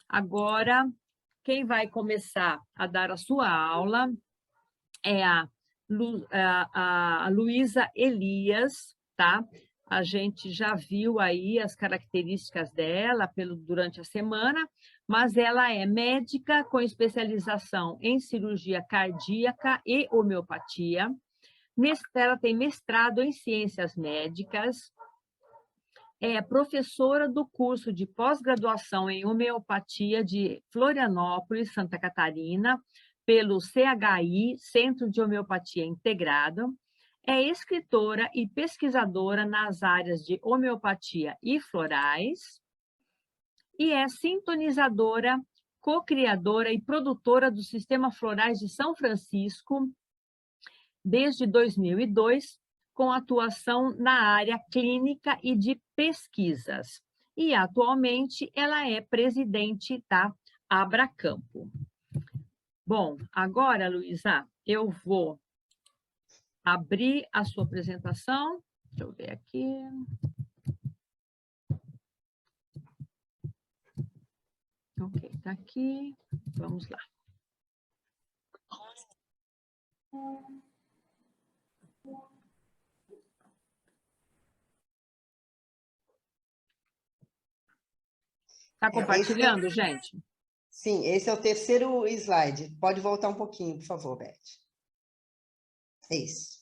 Agora, quem vai começar a dar a sua aula é a Luísa Elias, tá? A gente já viu aí as características dela durante a semana, mas ela é médica com especialização em cirurgia cardíaca e homeopatia. Ela tem mestrado em ciências médicas, é professora do curso de pós-graduação em homeopatia de Florianópolis, Santa Catarina, pelo CHI, Centro de Homeopatia Integrada. É escritora e pesquisadora nas áreas de homeopatia e florais. E é sintonizadora, co-criadora e produtora do Sistema Florais de São Francisco desde 2002, com atuação na área clínica e de pesquisas. E, atualmente, ela é presidente da Abracampo. Bom, agora, Luísa, eu vou abrir a sua apresentação. Deixa eu ver aqui. Ok, está aqui. Vamos lá. Está compartilhando, gente? Sim, esse é o terceiro slide. Pode voltar um pouquinho, por favor, Beth. Isso.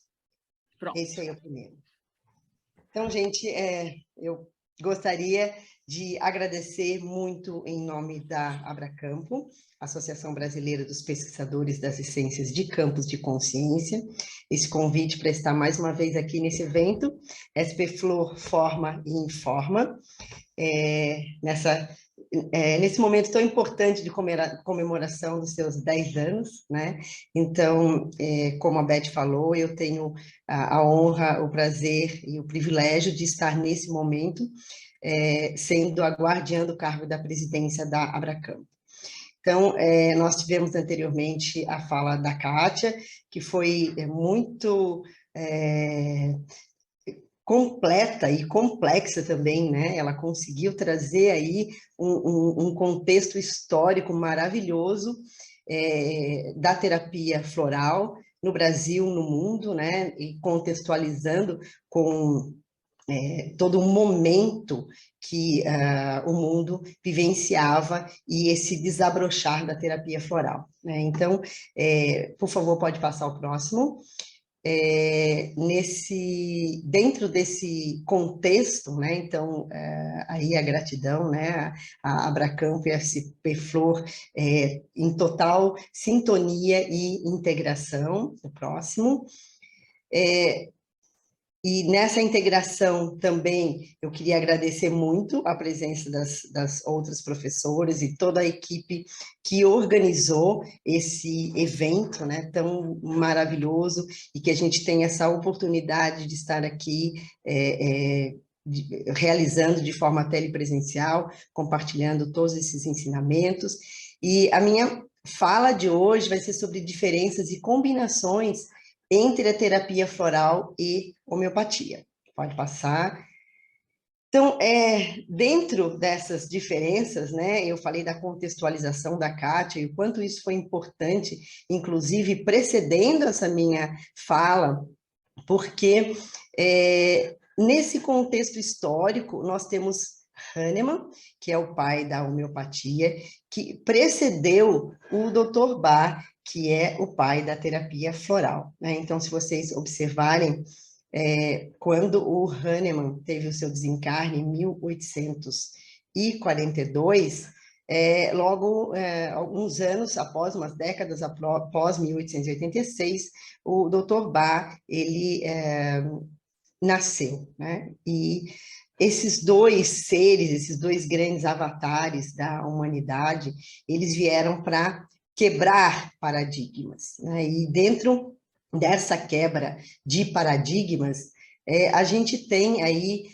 Pronto. Esse aí é o primeiro. Então, gente, eu gostaria de agradecer muito em nome da Abracampo, Associação Brasileira dos Pesquisadores das Essências de Campos de Consciência, esse convite para estar mais uma vez aqui nesse evento, SP Flor Forma e Informa, nesse momento tão importante de comemoração dos seus 10 anos, né? Então, como a Beth falou, eu tenho a honra, o prazer e o privilégio de estar nesse momento, sendo a guardiã do cargo da presidência da Abracampo. Então, nós tivemos anteriormente a fala da Kátia, que foi muito completa e complexa também, né? Ela conseguiu trazer aí um contexto histórico maravilhoso da terapia floral no Brasil, no mundo, né? E contextualizando com todo um momento que o mundo vivenciava e esse desabrochar da terapia floral, né? Então, por favor, pode passar o próximo. Dentro desse contexto, né, então, aí a gratidão, né, a Abracampo e a SP Flor em total sintonia e integração. O próximo. E nessa integração também eu queria agradecer muito a presença das outras professoras e toda a equipe que organizou esse evento, né, tão maravilhoso, e que a gente tem essa oportunidade de estar aqui realizando de forma telepresencial, compartilhando todos esses ensinamentos. E a minha fala de hoje vai ser sobre diferenças e combinações entre a terapia floral e homeopatia. Pode passar. Então, dentro dessas diferenças, né, eu falei da contextualização da Kátia e o quanto isso foi importante, inclusive precedendo essa minha fala, porque nesse contexto histórico nós temos Hahnemann, que é o pai da homeopatia, que precedeu o Dr. Bach, que é o pai da terapia floral, né? Então, se vocês observarem, quando o Hahnemann teve o seu desencarne em 1842, logo, alguns anos após, umas décadas após 1886, o Dr. Bach, ele nasceu, né? E esses dois seres, esses dois grandes avatares da humanidade, eles vieram para quebrar paradigmas, né? E dentro dessa quebra de paradigmas, a gente tem aí,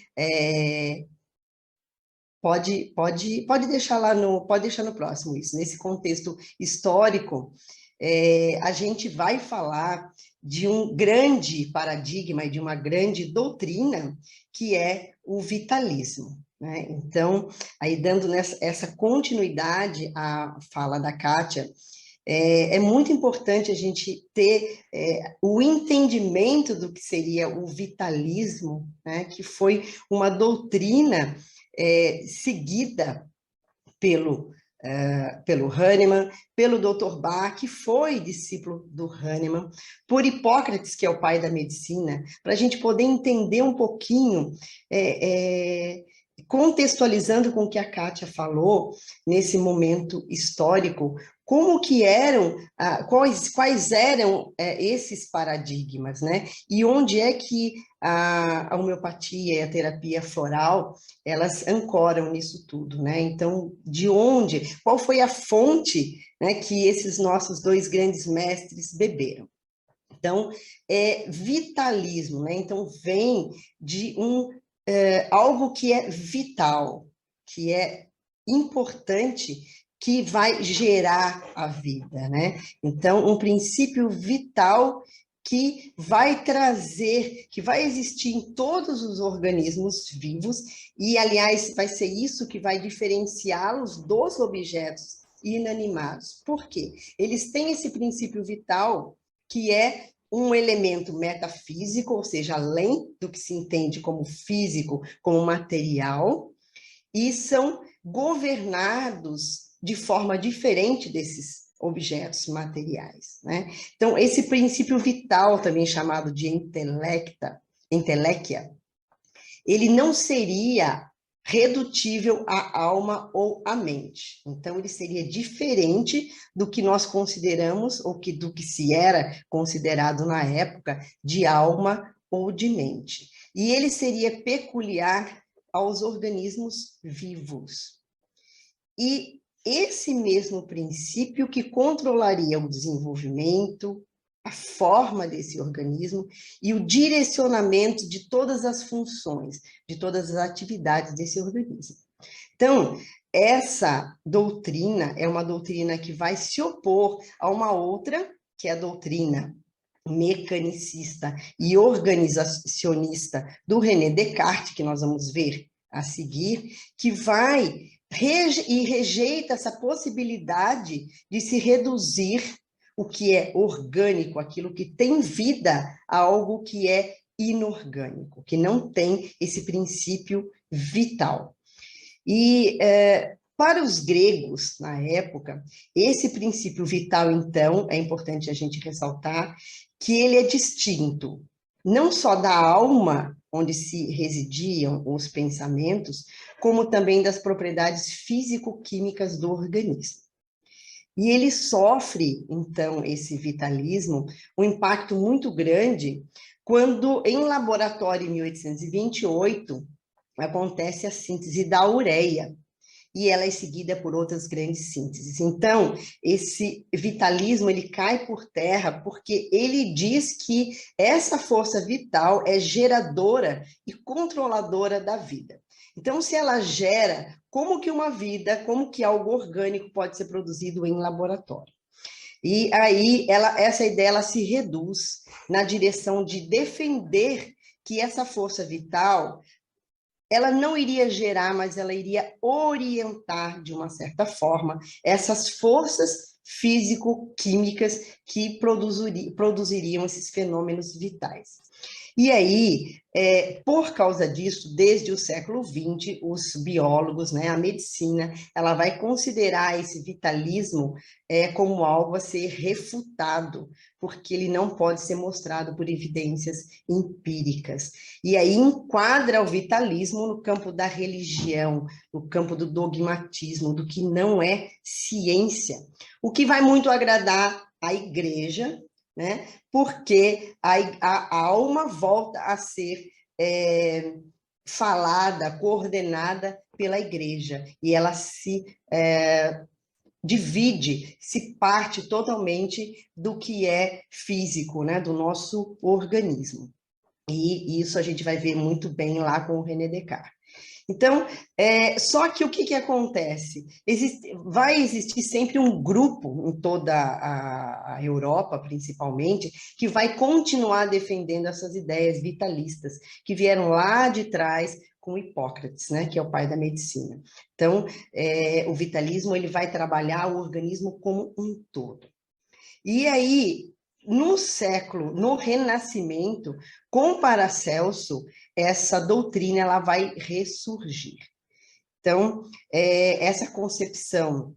pode deixar no próximo isso, nesse contexto histórico, a gente vai falar de um grande paradigma e de uma grande doutrina, que é o vitalismo. né? Então, aí dando essa continuidade à fala da Kátia, é muito importante a gente ter o entendimento do que seria o vitalismo, né? Que foi uma doutrina seguida pelo Hahnemann, pelo Dr. Bach, que foi discípulo do Hahnemann, por Hipócrates, que é o pai da medicina, para a gente poder entender um pouquinho, contextualizando com o que a Kátia falou, nesse momento histórico, como que eram, quais eram esses paradigmas, né? E onde é que a homeopatia e a terapia floral elas ancoram nisso tudo, né? Então, de onde, qual foi a fonte, né, que esses nossos dois grandes mestres beberam? Então, vitalismo, né? Então, vem de algo que é vital, que é importante, que vai gerar a vida, né? Então, um princípio vital que vai trazer, que vai existir em todos os organismos vivos, e, aliás, vai ser isso que vai diferenciá-los dos objetos inanimados. Por quê? Eles têm esse princípio vital, que é um elemento metafísico, ou seja, além do que se entende como físico, como material, e são governados de forma diferente desses objetos materiais, né? Então, esse princípio vital, também chamado de inteléquia, ele não seria redutível à alma ou à mente. Então, ele seria diferente do que nós consideramos, ou do que se era considerado na época, de alma ou de mente. E ele seria peculiar aos organismos vivos. E esse mesmo princípio que controlaria o desenvolvimento, a forma desse organismo e o direcionamento de todas as funções, de todas as atividades desse organismo. Então, essa doutrina é uma doutrina que vai se opor a uma outra, que é a doutrina mecanicista e organizacionista do René Descartes, que nós vamos ver a seguir, que vai e rejeita essa possibilidade de se reduzir o que é orgânico, aquilo que tem vida, a algo que é inorgânico, que não tem esse princípio vital. E para os gregos, na época, esse princípio vital, então, é importante a gente ressaltar que ele é distinto, não só da alma, onde se residiam os pensamentos, como também das propriedades físico-químicas do organismo. E ele sofre, então, esse vitalismo, um impacto muito grande, quando, em laboratório, em 1828, acontece a síntese da ureia, e ela é seguida por outras grandes sínteses. Então, esse vitalismo, ele cai por terra, porque ele diz que essa força vital é geradora e controladora da vida. Então, se ela gera, como que uma vida, como que algo orgânico pode ser produzido em laboratório? E aí, essa ideia ela se reduz na direção de defender que essa força vital ela não iria gerar, mas ela iria orientar, de uma certa forma, essas forças físico-químicas que produziriam esses fenômenos vitais. E aí, por causa disso, desde o século XX, os biólogos, né, a medicina, ela vai considerar esse vitalismo como algo a ser refutado, porque ele não pode ser mostrado por evidências empíricas. E aí enquadra o vitalismo no campo da religião, no campo do dogmatismo, do que não é ciência. O que vai muito agradar a igreja, né? Porque a alma volta a ser falada, coordenada pela igreja, e ela se divide, se parte totalmente do que é físico, né? Do nosso organismo. E isso a gente vai ver muito bem lá com o René Descartes. Então, só que o que acontece? Vai existir sempre um grupo em toda a Europa, principalmente, que vai continuar defendendo essas ideias vitalistas, que vieram lá de trás com Hipócrates, né, que é o pai da medicina. Então, o vitalismo ele vai trabalhar o organismo como um todo. E aí, no Renascimento, com Paracelso, essa doutrina ela vai ressurgir. Então, essa concepção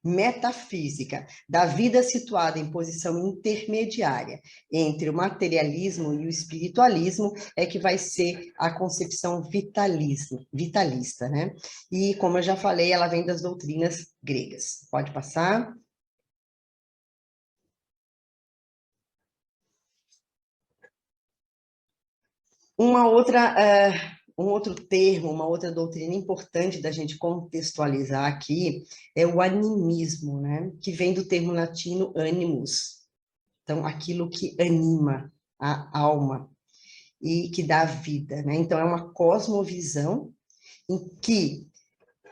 metafísica da vida situada em posição intermediária entre o materialismo e o espiritualismo é que vai ser a concepção vitalista, né? E, como eu já falei, ela vem das doutrinas gregas. Pode passar? Um outro termo, uma outra doutrina importante da gente contextualizar aqui é o animismo, né? Que vem do termo latino animus. Então, aquilo que anima a alma e que dá vida, né? Então, é uma cosmovisão em que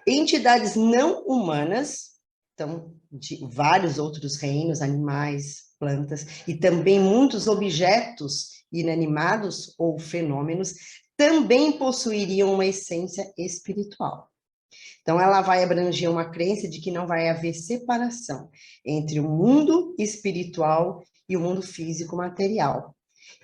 entidades não humanas, então, de vários outros reinos, animais, plantas, e também muitos objetos inanimados ou fenômenos, também possuiriam uma essência espiritual. Então, ela vai abranger uma crença de que não vai haver separação entre o mundo espiritual e o mundo físico material,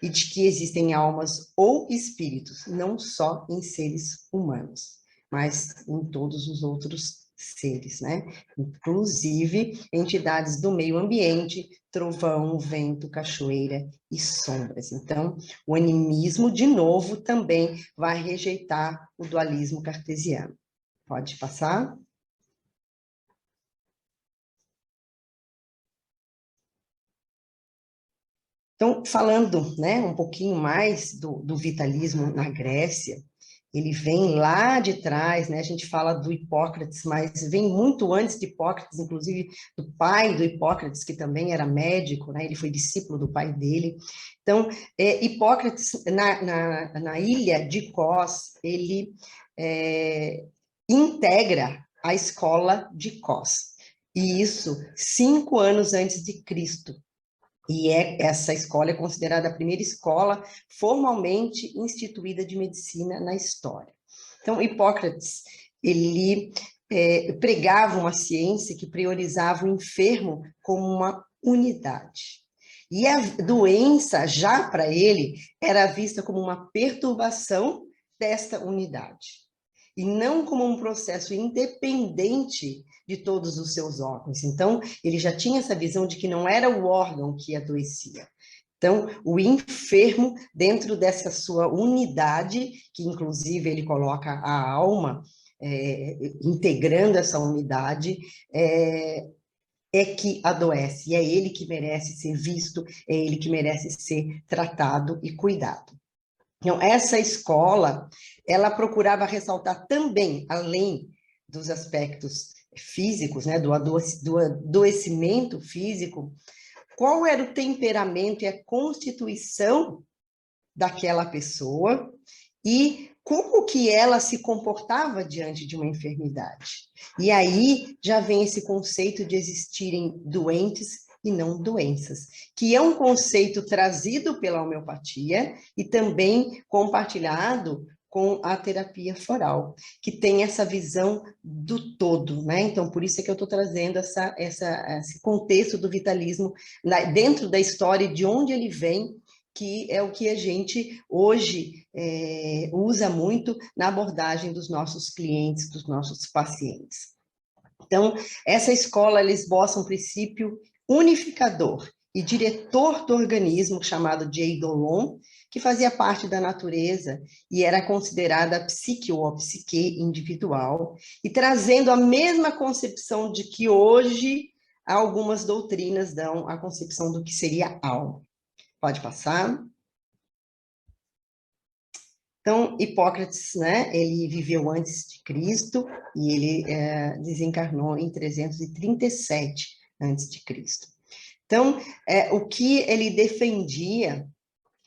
e de que existem almas ou espíritos, não só em seres humanos, mas em todos os outros seres, né? Inclusive entidades do meio ambiente, trovão, vento, cachoeira e sombras. Então, o animismo, de novo, também vai rejeitar o dualismo cartesiano. Pode passar? Então, falando, né, um pouquinho mais do vitalismo na Grécia, ele vem lá de trás, né? A gente fala do Hipócrates, mas vem muito antes de Hipócrates, inclusive do pai do Hipócrates, que também era médico, né? Ele foi discípulo do pai dele. Então, Hipócrates, na ilha de Kos, ele integra a escola de Kos. E isso 5 anos antes de Cristo. E essa escola é considerada a primeira escola formalmente instituída de medicina na história. Então, Hipócrates, ele pregava uma ciência que priorizava o enfermo como uma unidade. E a doença, já para ele, era vista como uma perturbação desta unidade, e não como um processo independente de todos os seus órgãos. Então, ele já tinha essa visão de que não era o órgão que adoecia. Então, o enfermo, dentro dessa sua unidade, que inclusive ele coloca a alma, integrando essa unidade, que adoece, e é ele que merece ser visto, é ele que merece ser tratado e cuidado. Então, essa escola, ela procurava ressaltar também, além dos aspectos físicos, né, do adoecimento físico, qual era o temperamento e a constituição daquela pessoa e como que ela se comportava diante de uma enfermidade. E aí já vem esse conceito de existirem doentes e não doenças, que é um conceito trazido pela homeopatia e também compartilhado com a terapia floral, que tem essa visão do todo, né? Então, por isso é que eu estou trazendo esse contexto do vitalismo dentro da história, de onde ele vem, que é o que a gente hoje usa muito na abordagem dos nossos clientes, dos nossos pacientes. Então, essa escola, ela esboça um princípio unificador e diretor do organismo, chamado de eidolon, que fazia parte da natureza e era considerada a psique ou a psique individual, e trazendo a mesma concepção de que hoje algumas doutrinas dão a concepção do que seria alma. Pode passar. Então, Hipócrates, né, ele viveu antes de Cristo e ele desencarnou em 337 antes de Cristo. Então, o que ele defendia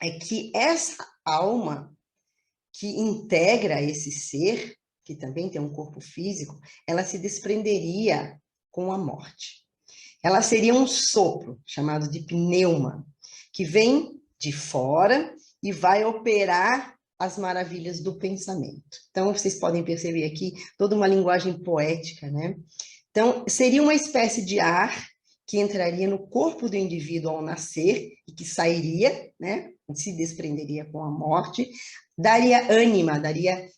é que essa alma que integra esse ser, que também tem um corpo físico, ela se desprenderia com a morte. Ela seria um sopro, chamado de pneuma, que vem de fora e vai operar as maravilhas do pensamento. Então, vocês podem perceber aqui toda uma linguagem poética, né? Então, seria uma espécie de ar que entraria no corpo do indivíduo ao nascer e que sairia, né? Se desprenderia com a morte, daria ânima, daria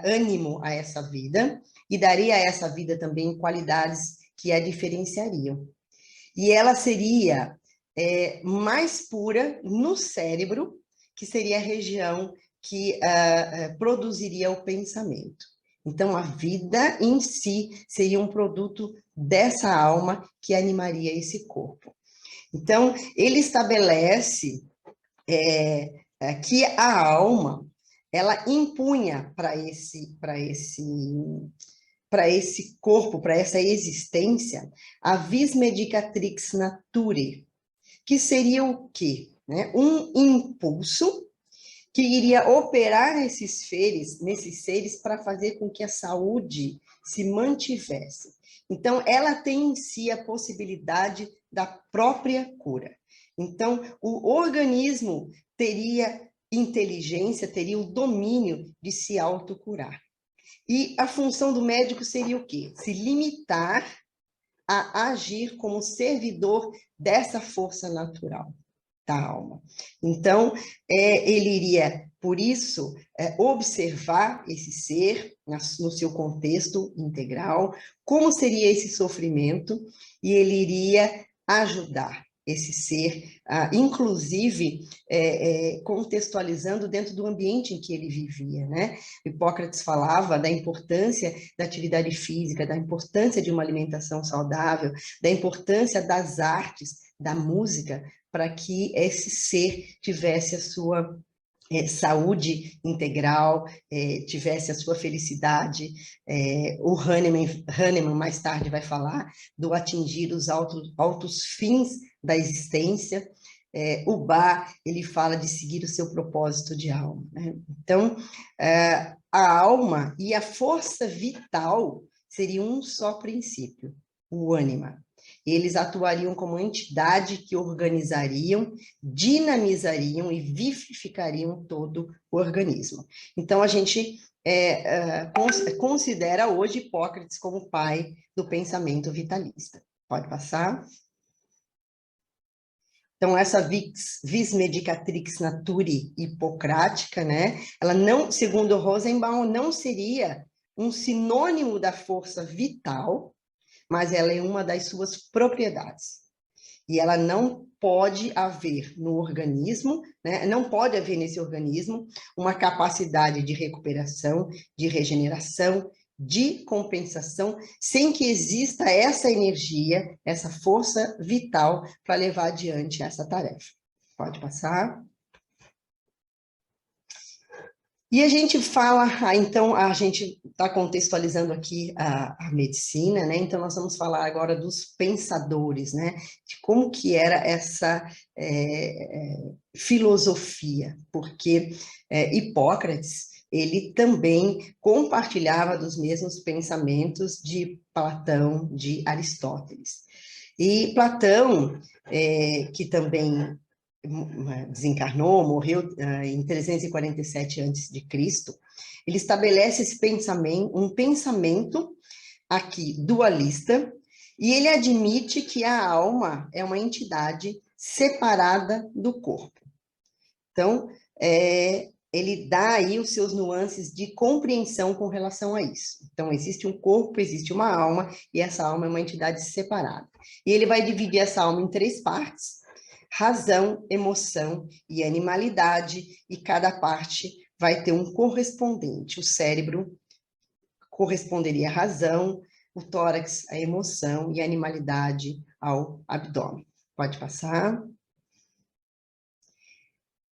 ânimo a essa vida e daria a essa vida também qualidades que a diferenciariam. E ela seria mais pura no cérebro, que seria a região que produziria o pensamento. Então, a vida em si seria um produto dessa alma que animaria esse corpo. Então, ele estabelece que a alma, ela impunha para esse corpo, para essa existência, a vis medicatrix naturae, que seria o quê? Né? Um impulso que iria operar nesses seres para fazer com que a saúde se mantivesse. Então, ela tem em si a possibilidade da própria cura. Então, o organismo teria inteligência, teria o domínio de se autocurar. E a função do médico seria o quê? Se limitar a agir como servidor dessa força natural da alma. Então, ele iria, por isso, observar esse ser no seu contexto integral, como seria esse sofrimento, e ele iria ajudar esse ser, inclusive contextualizando dentro do ambiente em que ele vivia, né? Hipócrates falava da importância da atividade física, da importância de uma alimentação saudável, da importância das artes, da música, para que esse ser tivesse a sua saúde integral, tivesse a sua felicidade. O Hahnemann mais tarde vai falar do atingir os altos fins da existência. O Bach, ele fala de seguir o seu propósito de alma, né? Então, a alma e a força vital seriam um só princípio, o ânima. Eles atuariam como entidade que organizariam, dinamizariam e vivificariam todo o organismo. Então, a gente considera hoje Hipócrates como pai do pensamento vitalista. Pode passar? Então, essa vis medicatrix naturae hipocrática, né? Ela não, segundo Rosenbaum, não seria um sinônimo da força vital, mas ela é uma das suas propriedades. E ela não pode haver no organismo, né? Não pode haver nesse organismo uma capacidade de recuperação, de regeneração, de compensação, sem que exista essa energia, essa força vital para levar adiante essa tarefa. Pode passar. E a gente fala, então, a gente está contextualizando aqui a medicina, né? Então, nós vamos falar agora dos pensadores, né? De como que era essa filosofia, porque Hipócrates, ele também compartilhava dos mesmos pensamentos de Platão, de Aristóteles. E Platão, que também desencarnou, morreu em 347 a.C., ele estabelece esse pensamento, um pensamento aqui dualista, e ele admite que a alma é uma entidade separada do corpo. Então, ele dá aí os seus nuances de compreensão com relação a isso. Então, existe um corpo, existe uma alma, e essa alma é uma entidade separada. E ele vai dividir essa alma em 3 partes: razão, emoção e animalidade, e cada parte vai ter um correspondente. O cérebro corresponderia à razão, o tórax à emoção e a animalidade ao abdômen. Pode passar.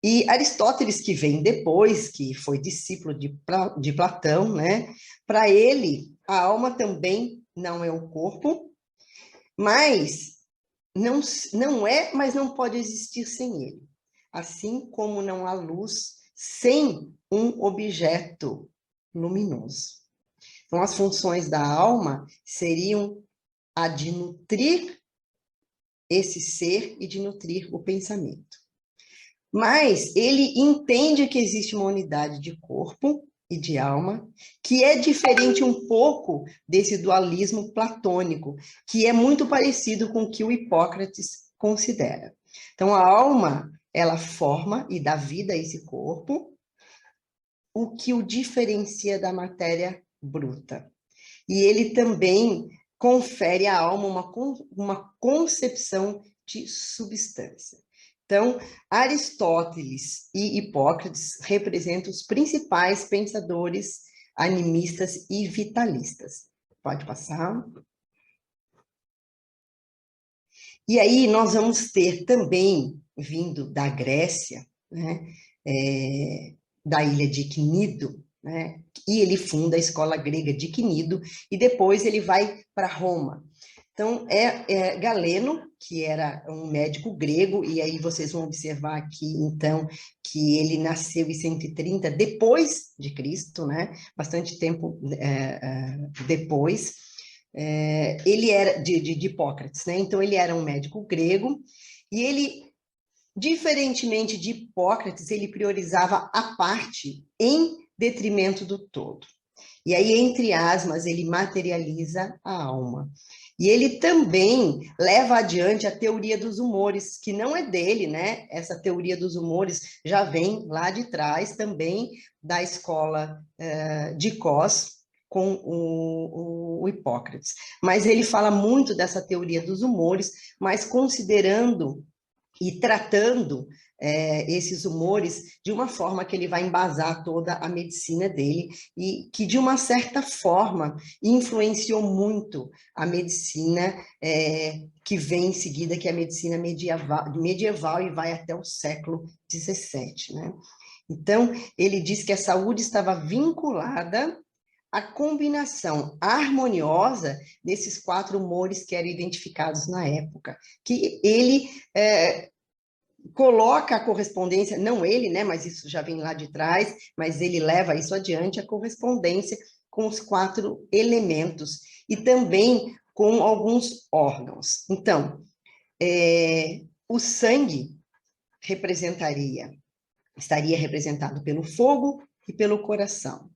E Aristóteles, que vem depois, que foi discípulo de Platão, né? Para ele, a alma também não é o corpo, mas mas não pode existir sem ele. Assim como não há luz sem um objeto luminoso. Então, as funções da alma seriam a de nutrir esse ser e de nutrir o pensamento. Mas ele entende que existe uma unidade de corpo e de alma, que é diferente um pouco desse dualismo platônico, que é muito parecido com o que o Hipócrates considera. Então, a alma, ela forma e dá vida a esse corpo, o que o diferencia da matéria bruta. E ele também confere à alma uma concepção de substância. Então, Aristóteles e Hipócrates representam os principais pensadores animistas e vitalistas. Pode passar. E aí nós vamos ter também, vindo da Grécia, né, da ilha de Cnido, né, e ele funda a escola grega de Cnido, e depois ele vai para Roma. Então, Galeno, que era um médico grego, e aí vocês vão observar aqui, então, que ele nasceu em 130 depois de Cristo, né, bastante tempo depois. Ele era de Hipócrates, né, então ele era um médico grego, e ele, diferentemente de Hipócrates, ele priorizava a parte em detrimento do todo. E aí, entre aspas, ele materializa a alma. E ele também leva adiante a teoria dos humores, que não é dele, né? Essa teoria dos humores já vem lá de trás, também da escola de Cos, com o Hipócrates. Mas ele fala muito dessa teoria dos humores, mas considerando e tratando esses humores de uma forma que ele vai embasar toda a medicina dele, e que, de uma certa forma, influenciou muito a medicina que vem em seguida, que é a medicina medieval e vai até o século XVII, né? Então, ele diz que a saúde estava vinculada à combinação harmoniosa desses 4 humores que eram identificados na época, que ele coloca a correspondência, não ele, né, mas isso já vem lá de trás, mas ele leva isso adiante, a correspondência com os 4 elementos, e também com alguns órgãos. Então, o sangue estaria representado pelo fogo e pelo coração.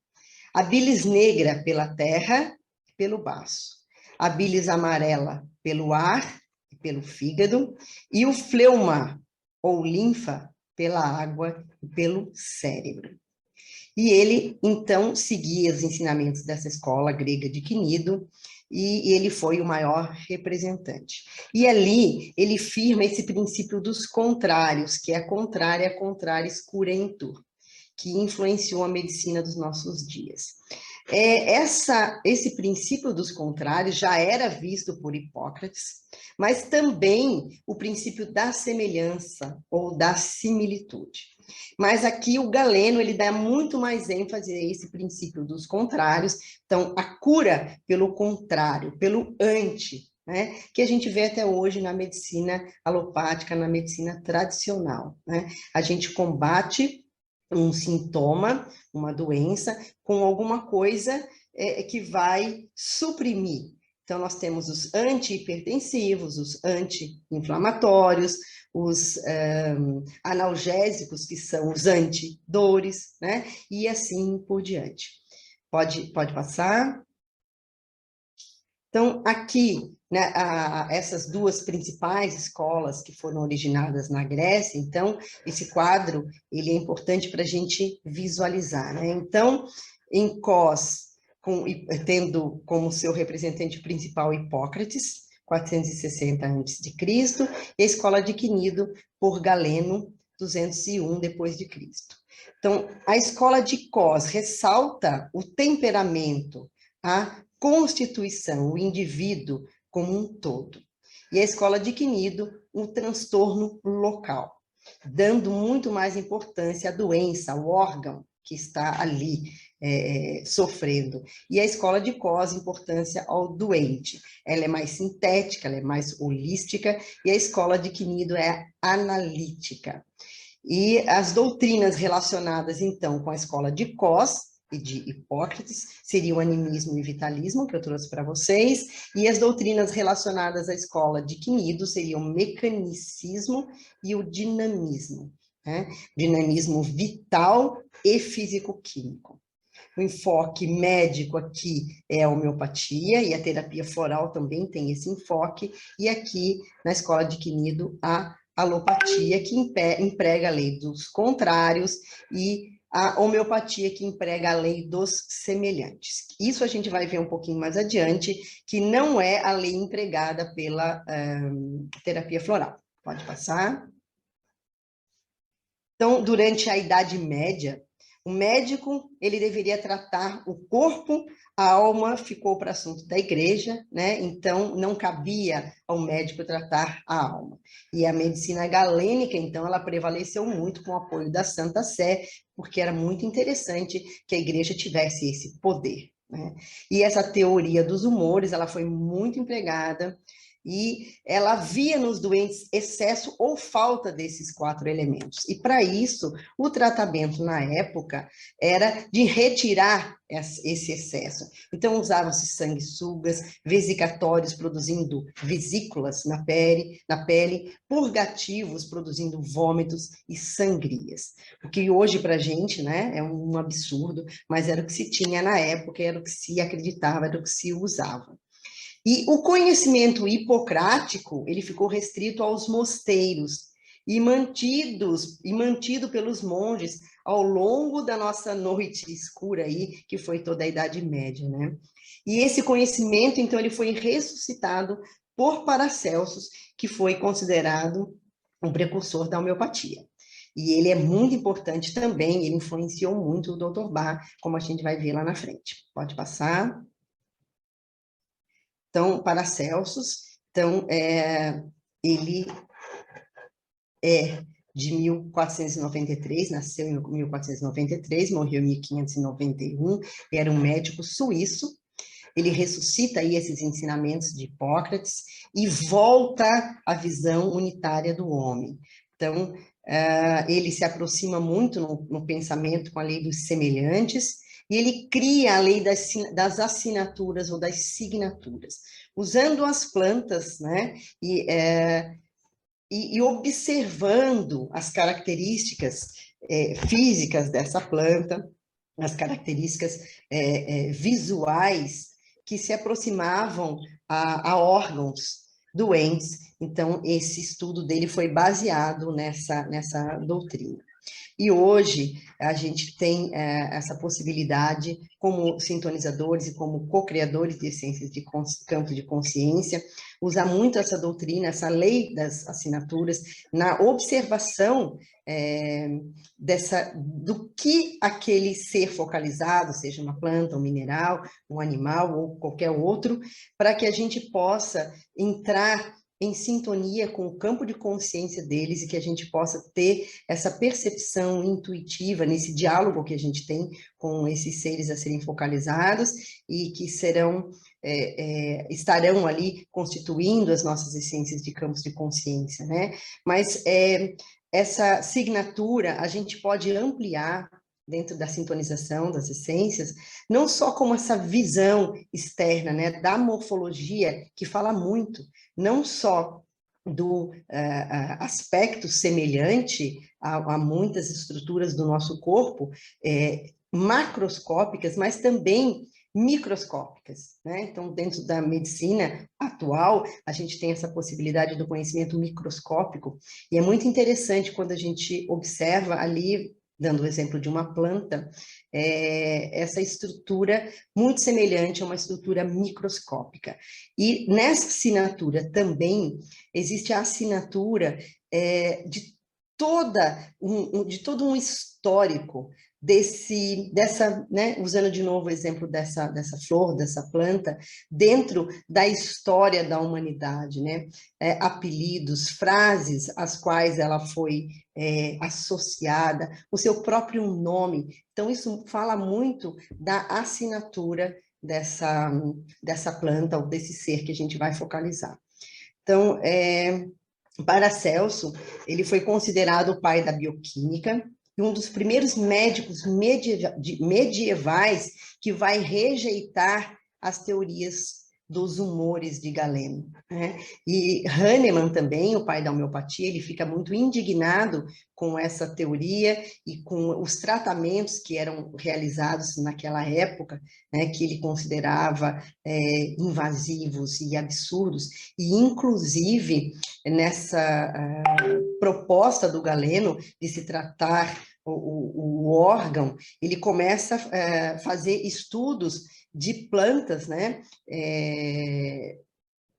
A bilis negra pela terra e pelo baço. A bilis amarela pelo ar e pelo fígado. E o fleuma, ou linfa, pela água e pelo cérebro. E ele, então, seguia os ensinamentos dessa escola grega de Cnido, e ele foi o maior representante. E ali ele firma esse princípio dos contrários, que é contrária, curentur, que influenciou a medicina dos nossos dias. Esse princípio dos contrários já era visto por Hipócrates, mas também o princípio da semelhança ou da similitude. Mas aqui o Galeno, ele dá muito mais ênfase a esse princípio dos contrários, então a cura pelo contrário, pelo anti, né, que a gente vê até hoje na medicina alopática, na medicina tradicional, né? A gente combate um sintoma, uma doença, com alguma coisa que vai suprimir. Então, nós temos os antihipertensivos, os anti-inflamatórios, os analgésicos, que são os antidores, né? E assim por diante. Pode passar? Então, aqui, né, essas 2 principais escolas que foram originadas na Grécia, então, esse quadro, ele é importante para a gente visualizar, né? Então, em Cos, tendo como seu representante principal Hipócrates, 460 a.C., e a escola de Cnido por Galeno, 201 depois de Cristo. Então, a escola de Cos ressalta o temperamento, a constituição, o indivíduo como um todo. E a escola de Cnido, um transtorno local, dando muito mais importância à doença, ao órgão que está ali sofrendo. E a escola de Cos, importância ao doente. Ela é mais sintética, ela é mais holística, e a escola de Cnido é analítica. E as doutrinas relacionadas, então, com a escola de Cos e de Hipócrates seriam o animismo e vitalismo, que eu trouxe para vocês, e as doutrinas relacionadas à escola de Cnido seriam o mecanicismo e o dinamismo. né? Dinamismo vital e físico-químico. O enfoque médico aqui é a homeopatia, e a terapia floral também tem esse enfoque, e aqui na Escola de Quinido a alopatia, que emprega a lei dos contrários, e a homeopatia, que emprega a lei dos semelhantes. Isso a gente vai ver um pouquinho mais adiante, que não é a lei empregada pela terapia floral. Pode passar. Então, durante a Idade Média, o médico, ele deveria tratar o corpo, a alma ficou para assunto da igreja, né? Então, não cabia ao médico tratar a alma. E a medicina galênica, então, ela prevaleceu muito com o apoio da Santa Sé, porque era muito interessante que a igreja tivesse esse poder, né? E essa teoria dos humores, ela foi muito empregada, e ela via nos doentes excesso ou falta desses 4 elementos. E para isso, o tratamento na época era de retirar esse excesso. Então, usavam-se sanguessugas, vesicatórios produzindo vesículas na pele, purgativos produzindo vômitos e sangrias. O que hoje para a gente, né, é um absurdo, mas era o que se tinha na época, era o que se acreditava, era o que se usava. E o conhecimento hipocrático, ele ficou restrito aos mosteiros e mantido pelos monges ao longo da nossa noite escura aí, que foi toda a Idade Média, né? E esse conhecimento, então, ele foi ressuscitado por Paracelsus, que foi considerado um precursor da homeopatia. E ele é muito importante também, ele influenciou muito o Dr. Bach, como a gente vai ver lá na frente. Pode passar. Então, Paracelsus, então, ele é de 1493, nasceu em 1493, morreu em 1591, era um médico suíço. Ele ressuscita aí esses ensinamentos de Hipócrates e volta à visão unitária do homem. Então, ele se aproxima muito no pensamento com a lei dos semelhantes, e ele cria a lei das assinaturas ou das signaturas, usando as plantas, né, e observando as características físicas dessa planta, as características visuais que se aproximavam a órgãos doentes. Então, esse estudo dele foi baseado nessa doutrina. E hoje a gente tem essa possibilidade, como sintonizadores e como co-criadores de essências de campo de consciência, usar muito essa doutrina, essa lei das assinaturas, na observação do que aquele ser focalizado, seja uma planta, um mineral, um animal ou qualquer outro, para que a gente possa entrar em sintonia com o campo de consciência deles e que a gente possa ter essa percepção intuitiva nesse diálogo que a gente tem com esses seres a serem focalizados e que estarão ali constituindo as nossas essências de campos de consciência, né? Mas essa signatura a gente pode ampliar dentro da sintonização das essências, não só como essa visão externa, né, da morfologia, que fala muito, não só do aspecto semelhante a muitas estruturas do nosso corpo, macroscópicas, mas também microscópicas, né? Então, dentro da medicina atual, a gente tem essa possibilidade do conhecimento microscópico, e é muito interessante quando a gente observa ali, dando o exemplo de uma planta, essa estrutura muito semelhante a uma estrutura microscópica. E nessa assinatura também existe a assinatura de todo um histórico né, usando de novo o exemplo dessa flor, dessa planta, dentro da história da humanidade, né? Apelidos, frases às quais ela foi associada, o seu próprio nome. Então, isso fala muito da assinatura dessa planta ou desse ser que a gente vai focalizar. Então, Paracelso, ele foi considerado o pai da bioquímica, e um dos primeiros médicos medievais que vai rejeitar as teorias dos humores de Galeno, né? E Hahnemann também, o pai da homeopatia, ele fica muito indignado com essa teoria e com os tratamentos que eram realizados naquela época, né, que ele considerava invasivos e absurdos, e inclusive nessa proposta do Galeno de se tratar o órgão, ele começa a fazer estudos de plantas, né,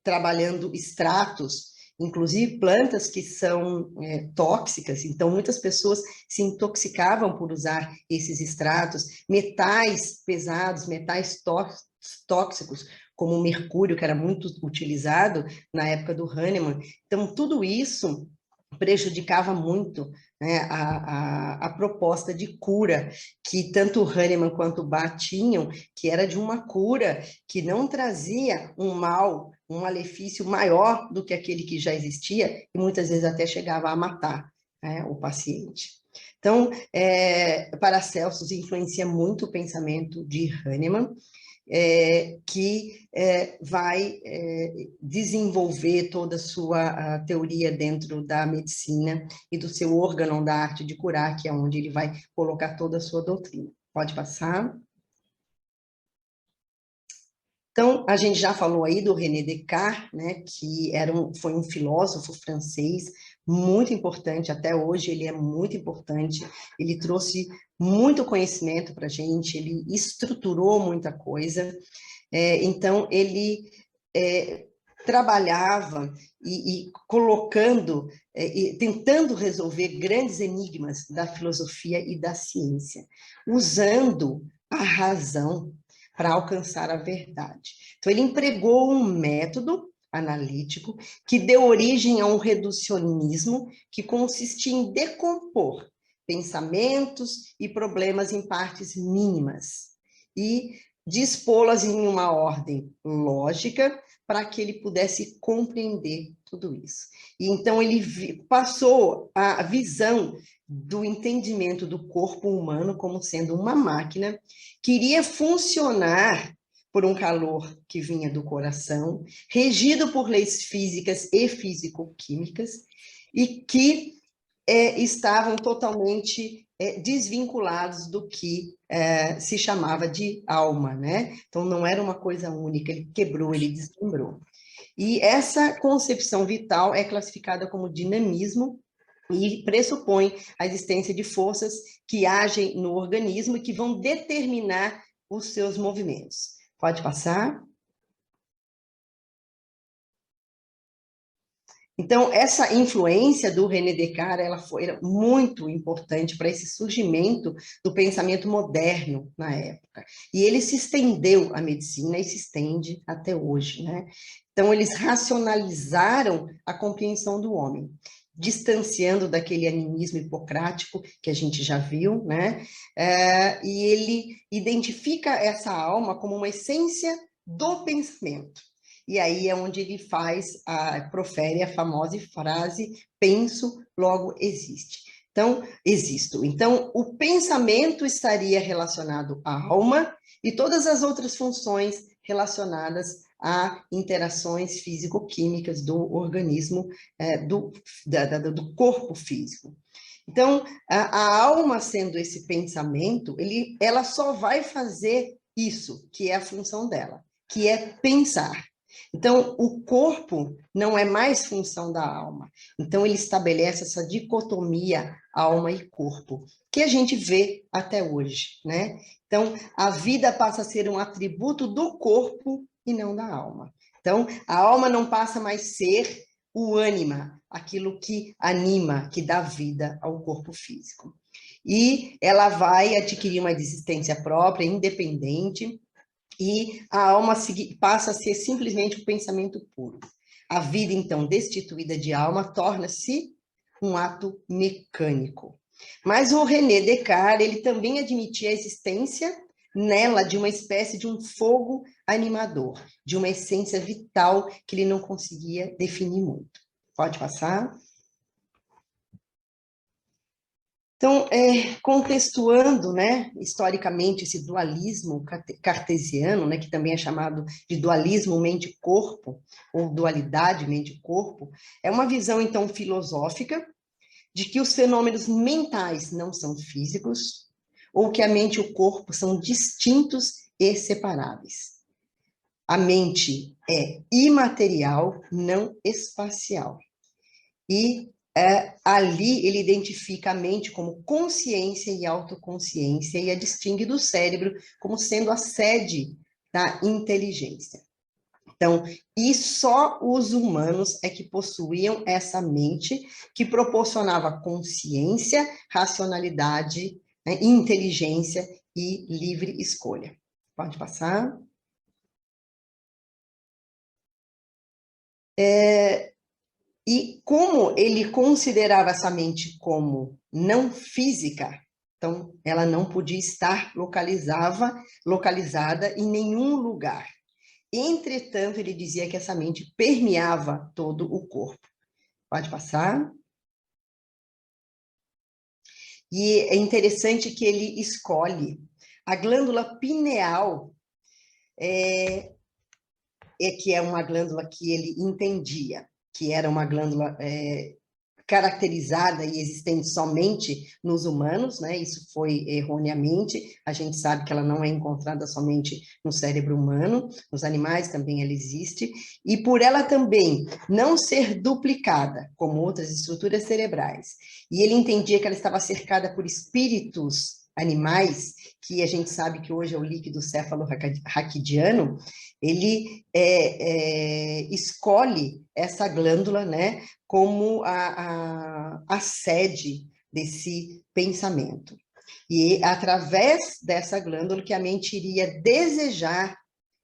trabalhando extratos, inclusive plantas que são tóxicas, então muitas pessoas se intoxicavam por usar esses extratos, metais pesados, metais tóxicos, como o mercúrio, que era muito utilizado na época do Hahnemann. Então, tudo isso prejudicava muito, né, a proposta de cura que tanto Hahnemann quanto Bach tinham, que era de uma cura que não trazia um mal, um malefício maior do que aquele que já existia, e muitas vezes até chegava a matar, né, o paciente. Então, Paracelsus influencia muito o pensamento de Hahnemann, que vai desenvolver toda a sua teoria dentro da medicina e do seu órgão da arte de curar, que é onde ele vai colocar toda a sua doutrina. Pode passar. Então, a gente já falou aí do René Descartes, né, que foi um filósofo francês muito importante, até hoje ele é muito importante, ele trouxe muito conhecimento para a gente, ele estruturou muita coisa, então ele trabalhava e colocando, tentando resolver grandes enigmas da filosofia e da ciência, usando a razão para alcançar a verdade. Então, ele empregou um método analítico que deu origem a um reducionismo que consistia em decompor pensamentos e problemas em partes mínimas e dispô-las em uma ordem lógica para que ele pudesse compreender tudo isso. E então ele passou a visão do entendimento do corpo humano como sendo uma máquina que iria funcionar por um calor que vinha do coração, regido por leis físicas e físico-químicas, e que estavam totalmente desvinculados do que se chamava de alma, né? Então, não era uma coisa única, ele quebrou, ele desmembrou. E essa concepção vital é classificada como dinamismo e pressupõe a existência de forças que agem no organismo e que vão determinar os seus movimentos. Pode passar? Então, essa influência do René Descartes, ela foi muito importante para esse surgimento do pensamento moderno na época. E ele se estendeu à medicina e se estende até hoje, né? Então, eles racionalizaram a compreensão do homem, distanciando daquele animismo hipocrático que a gente já viu, né? E ele identifica essa alma como uma essência do pensamento. E aí é onde ele profere a famosa frase, penso, logo existe. Então, existo. Então, o pensamento estaria relacionado à alma e todas as outras funções relacionadas a interações físico-químicas do organismo, do corpo físico. Então, a alma sendo esse pensamento, ela só vai fazer isso, que é a função dela, que é pensar. Então, o corpo não é mais função da alma. Então, ele estabelece essa dicotomia alma e corpo, que a gente vê até hoje, né? Então, a vida passa a ser um atributo do corpo e não da alma. Então, a alma não passa mais a ser o ânima, aquilo que anima, que dá vida ao corpo físico. E ela vai adquirir uma existência própria, independente, e a alma passa a ser simplesmente um pensamento puro. A vida, então, destituída de alma, torna-se um ato mecânico. Mas o René Descartes, ele também admitia a existência nela de uma espécie de um fogo animador, de uma essência vital que ele não conseguia definir muito. Pode passar? Então, contextuando, né, historicamente, esse dualismo cartesiano, né, que também é chamado de dualismo mente-corpo, ou dualidade mente-corpo, é uma visão, então, filosófica de que os fenômenos mentais não são físicos, ou que a mente e o corpo são distintos e separáveis. A mente é imaterial, não espacial. E ali ele identifica a mente como consciência e autoconsciência e a distingue do cérebro como sendo a sede da inteligência. Então, e só os humanos é que possuíam essa mente que proporcionava consciência, racionalidade, né, inteligência e livre escolha. Pode passar. E como ele considerava essa mente como não física, então ela não podia estar localizada em nenhum lugar. Entretanto, ele dizia que essa mente permeava todo o corpo. Pode passar. E é interessante que ele escolhe a glândula pineal, que é uma glândula que ele entendia, que era uma glândula caracterizada e existente somente nos humanos, né? Isso foi erroneamente, a gente sabe que ela não é encontrada somente no cérebro humano, nos animais também ela existe, e por ela também não ser duplicada, como outras estruturas cerebrais, e ele entendia que ela estava cercada por espíritos animais, que a gente sabe que hoje é o líquido céfalo-raquidiano, ele escolhe essa glândula, né, como a sede desse pensamento. E através dessa glândula que a mente iria desejar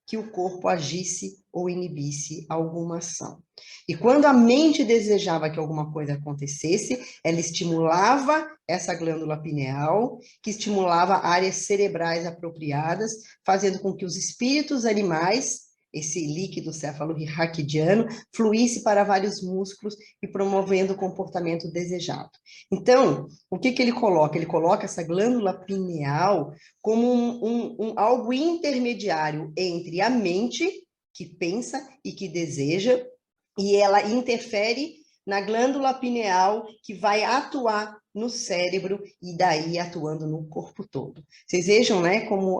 que o corpo agisse ou inibisse alguma ação. E quando a mente desejava que alguma coisa acontecesse, ela estimulava essa glândula pineal, que estimulava áreas cerebrais apropriadas, fazendo com que os espíritos animais, esse líquido céfalo-raquidiano, fluísse para vários músculos e promovendo o comportamento desejado. Então, o que ele coloca? Ele coloca essa glândula pineal como algo intermediário entre a mente, que pensa e que deseja, e ela interfere na glândula pineal, que vai atuar no cérebro e daí atuando no corpo todo. Vocês vejam, né, como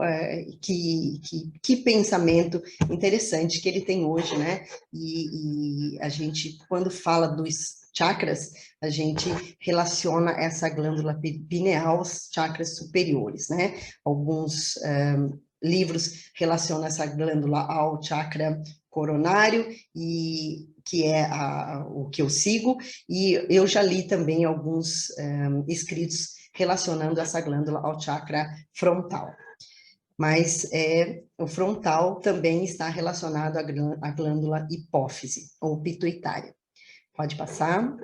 que pensamento interessante que ele tem hoje, né? E a gente, quando fala dos chakras, a gente relaciona essa glândula pineal aos chakras superiores, né? Alguns livros relacionam essa glândula ao chakra coronário, e que é o que eu sigo, e eu já li também alguns escritos relacionando essa glândula ao chakra frontal. Mas o frontal também está relacionado à glândula hipófise, ou pituitária. Pode passar.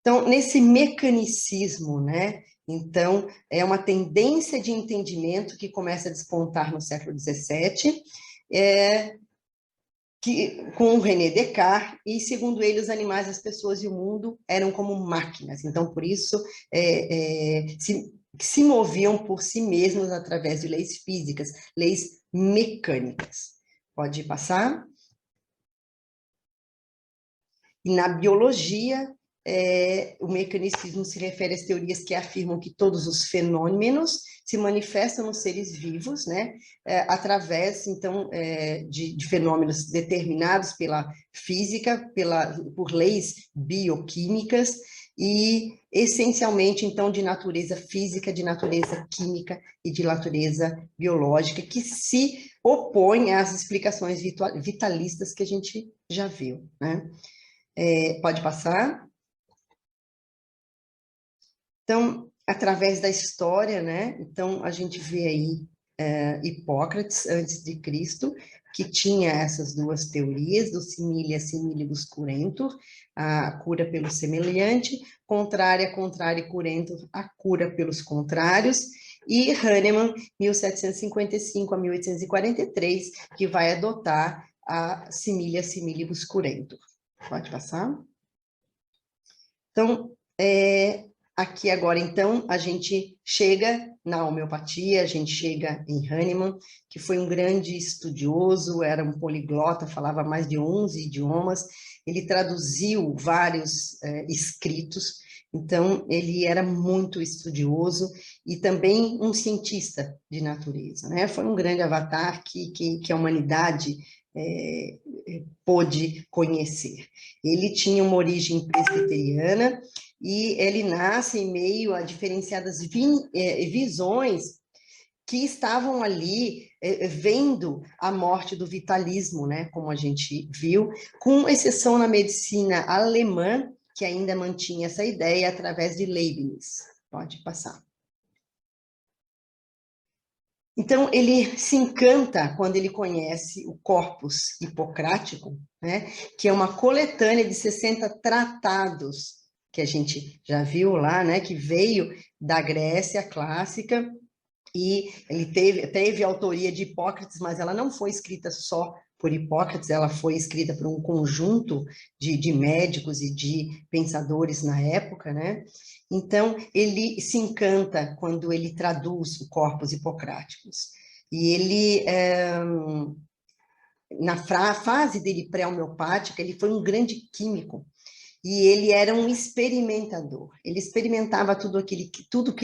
Então, nesse mecanicismo, né? Então, é uma tendência de entendimento que começa a despontar no século XVII, com René Descartes, e segundo ele, os animais, as pessoas e o mundo eram como máquinas, então por isso se moviam por si mesmos através de leis físicas, leis mecânicas. Pode passar? E na biologia, o mecanicismo se refere às teorias que afirmam que todos os fenômenos se manifestam nos seres vivos, né, através, então, de fenômenos determinados pela física, por leis bioquímicas, e essencialmente, então, de natureza física, de natureza química e de natureza biológica, que se opõem às explicações vitalistas que a gente já viu, né? Pode passar? Então, através da história, né? Então, a gente vê aí Hipócrates, antes de Cristo, que tinha essas duas teorias, do similia similibus curentur, a cura pelo semelhante, contrária e curentur, a cura pelos contrários, e Hahnemann, 1755 a 1843, que vai adotar a similia similibus curentur. Pode passar? Então, Aqui agora, então, a gente chega na homeopatia, a gente chega em Hahnemann, que foi um grande estudioso, era um poliglota, falava mais de 11 idiomas, ele traduziu vários escritos, então ele era muito estudioso e também um cientista de natureza, né? Foi um grande avatar que a humanidade pôde conhecer. Ele tinha uma origem presbiteriana, e ele nasce em meio a diferenciadas visões que estavam ali vendo a morte do vitalismo, né, como a gente viu, com exceção na medicina alemã, que ainda mantinha essa ideia através de Leibniz. Pode passar. Então, ele se encanta quando ele conhece o Corpus Hipocrático, né, que é uma coletânea de 60 tratados que a gente já viu lá, né, que veio da Grécia clássica, e ele teve a autoria de Hipócrates, mas ela não foi escrita só por Hipócrates, ela foi escrita por um conjunto de médicos e de pensadores na época, né? Então, ele se encanta quando ele traduz o Corpus Hipocráticos. E ele, na fase dele pré-homeopática, ele foi um grande químico, e ele era um experimentador, ele experimentava tudo que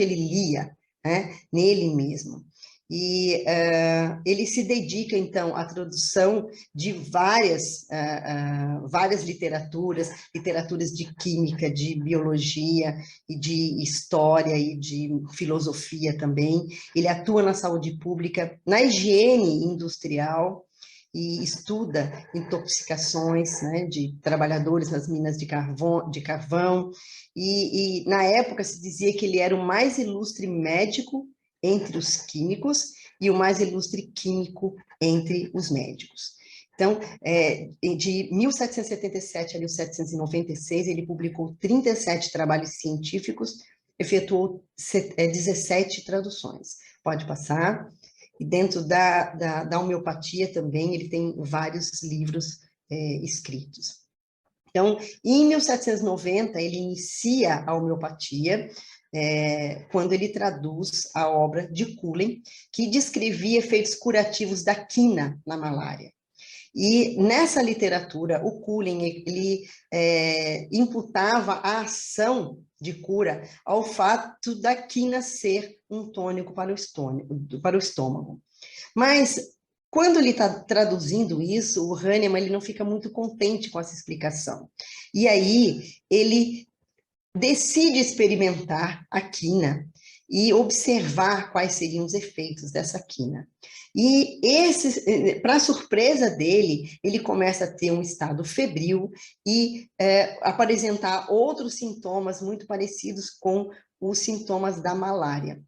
ele lia, né, nele mesmo. E ele se dedica, então, à tradução de várias literaturas de química, de biologia, e de história, e de filosofia também. Ele atua na saúde pública, na higiene industrial, e estuda intoxicações, né, de trabalhadores nas minas de carvão, e na época se dizia que ele era o mais ilustre médico entre os químicos e o mais ilustre químico entre os médicos. Então, de 1777 a 1796, ele publicou 37 trabalhos científicos, efetuou 17 traduções. Pode passar. E dentro da homeopatia também, ele tem vários livros escritos. Então, em 1790, ele inicia a homeopatia, quando ele traduz a obra de Cullen, que descrevia efeitos curativos da quina na malária. E nessa literatura, o Cullen, ele imputava a ação de cura ao fato da quina ser um tônico para o estômago. Mas, quando ele está traduzindo isso, o Hahnemann ele não fica muito contente com essa explicação. E aí, ele decide experimentar a quina e observar quais seriam os efeitos dessa quina. E para surpresa dele, ele começa a ter um estado febril e apresentar outros sintomas muito parecidos com os sintomas da malária.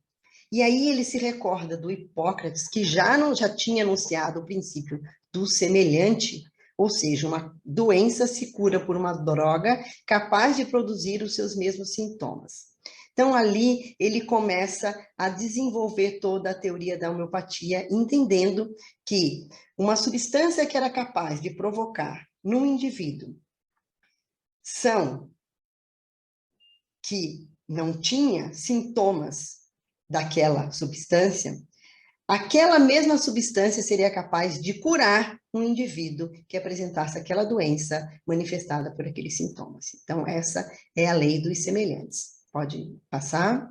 E aí ele se recorda do Hipócrates, que já tinha anunciado o princípio do semelhante, ou seja, uma doença se cura por uma droga capaz de produzir os seus mesmos sintomas. Então, ali, ele começa a desenvolver toda a teoria da homeopatia, entendendo que uma substância que era capaz de provocar num indivíduo que não tinha sintomas daquela substância, aquela mesma substância seria capaz de curar um indivíduo que apresentasse aquela doença manifestada por aqueles sintomas. Então, essa é a lei dos semelhantes. Pode passar.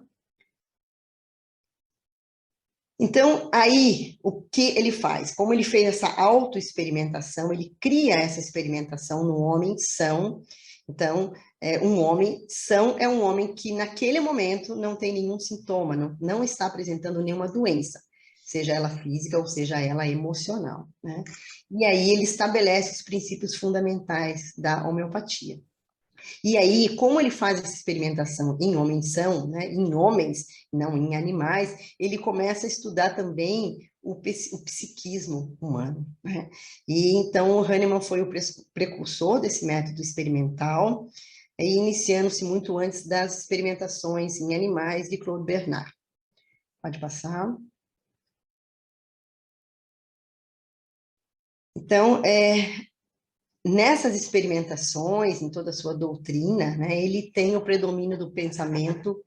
Então, aí, o que ele faz? Como ele fez essa autoexperimentação, ele cria essa experimentação no homem são. Então, um homem são é um homem que, naquele momento, não tem nenhum sintoma, não está apresentando nenhuma doença, seja ela física ou seja ela emocional, né? E aí ele estabelece os princípios fundamentais da homeopatia. E aí, como ele faz essa experimentação em homens são, né, em homens, não em animais, ele começa a estudar também o psiquismo humano, né? E então o Hahnemann foi o precursor desse método experimental, iniciando-se muito antes das experimentações em animais de Claude Bernard. Pode passar. Então, nessas experimentações, em toda a sua doutrina, né, ele tem o predomínio do pensamento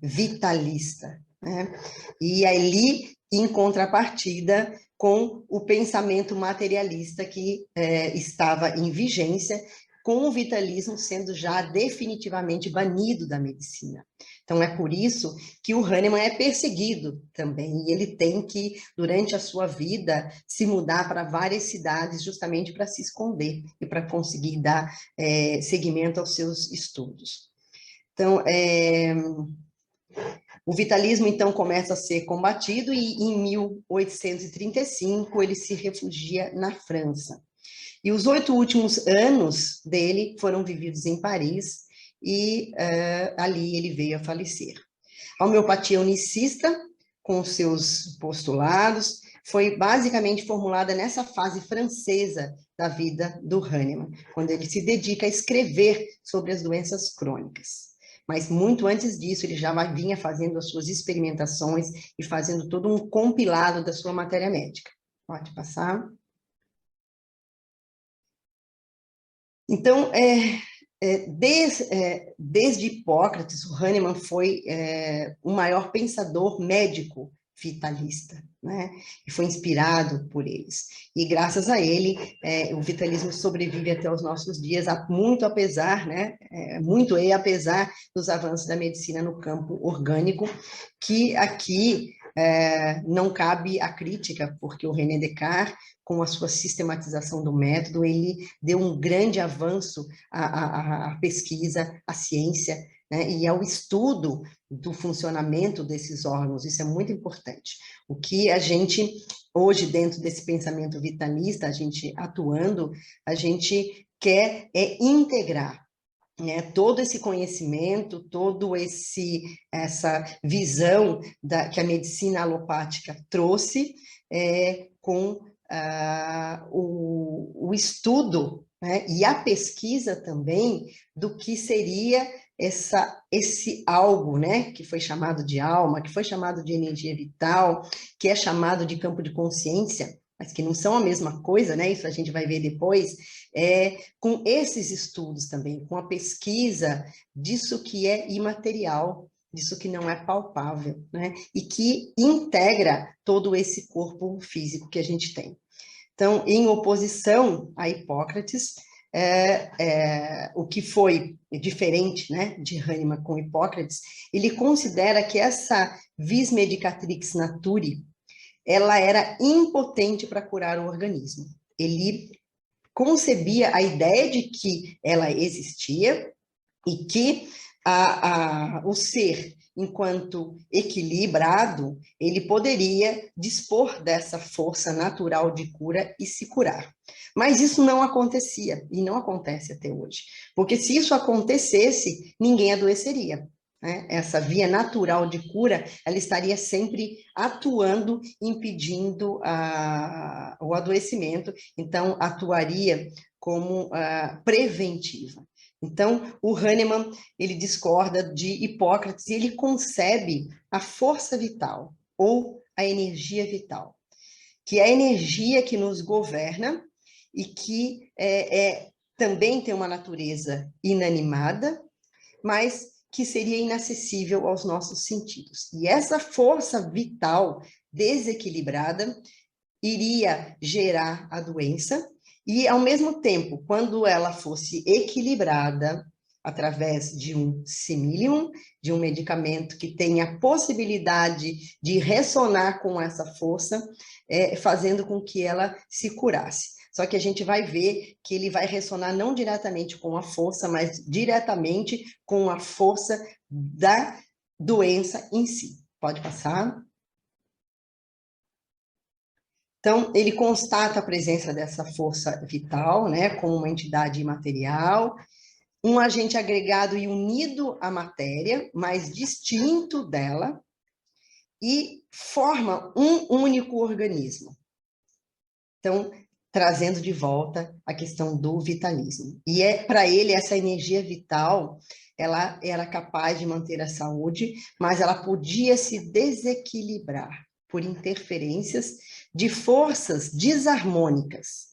vitalista, né? E ali, em contrapartida com o pensamento materialista que estava em vigência, com o vitalismo sendo já definitivamente banido da medicina. Então, é por isso que o Hahnemann é perseguido também, e ele tem que, durante a sua vida, se mudar para várias cidades justamente para se esconder e para conseguir dar seguimento aos seus estudos. Então, o vitalismo, então, começa a ser combatido e, em 1835, ele se refugia na França. E os 8 últimos anos dele foram vividos em Paris e ali ele veio a falecer. A homeopatia unicista, com seus postulados, foi basicamente formulada nessa fase francesa da vida do Hahnemann, quando ele se dedica a escrever sobre as doenças crônicas. Mas muito antes disso, ele já vinha fazendo as suas experimentações e fazendo todo um compilado da sua matéria médica. Pode passar. Então, desde Hipócrates, o Hahnemann foi o maior pensador médico vitalista, né? E foi inspirado por eles. E graças a ele, o vitalismo sobrevive até os nossos dias, muito apesar, né? Muito apesar dos avanços da medicina no campo orgânico, que aqui não cabe a crítica, porque o René Descartes, com a sua sistematização do método, ele deu um grande avanço à pesquisa, à ciência, né, e ao estudo do funcionamento desses órgãos. Isso é muito importante. O que a gente, hoje, dentro desse pensamento vitalista, a gente atuando, a gente quer integrar, né, todo esse conhecimento, essa visão que a medicina alopática trouxe com o estudo, né, e a pesquisa também do que seria esse algo, né, que foi chamado de alma, que foi chamado de energia vital, que é chamado de campo de consciência, mas que não são a mesma coisa, né? Isso a gente vai ver depois, com esses estudos também, com a pesquisa disso que é imaterial, disso que não é palpável, né? E que integra todo esse corpo físico que a gente tem. Então, em oposição a Hipócrates, o que foi diferente, né, de Hahnemann com Hipócrates, ele considera que essa vis medicatrix naturae, ela era impotente para curar o organismo. Ele concebia a ideia de que ela existia e que o ser, enquanto equilibrado, ele poderia dispor dessa força natural de cura e se curar. Mas isso não acontecia, e não acontece até hoje. Porque se isso acontecesse, ninguém adoeceria. Né? Essa via natural de cura, ela estaria sempre atuando, impedindo o adoecimento, então atuaria como preventiva. Então, o Hahnemann, ele discorda de Hipócrates e ele concebe a força vital, ou a energia vital, que é a energia que nos governa e que também tem uma natureza inanimada, mas que seria inacessível aos nossos sentidos. E essa força vital desequilibrada iria gerar a doença, e, ao mesmo tempo, quando ela fosse equilibrada através de um similium, de um medicamento que tenha a possibilidade de ressonar com essa força, fazendo com que ela se curasse. Só que a gente vai ver que ele vai ressonar não diretamente com a força, mas diretamente com a força da doença em si. Pode passar? Então, ele constata a presença dessa força vital, né, como uma entidade imaterial, um agente agregado e unido à matéria, mas distinto dela, e forma um único organismo. Então, trazendo de volta a questão do vitalismo. E para ele, essa energia vital, ela era capaz de manter a saúde, mas ela podia se desequilibrar por interferências de forças desarmônicas.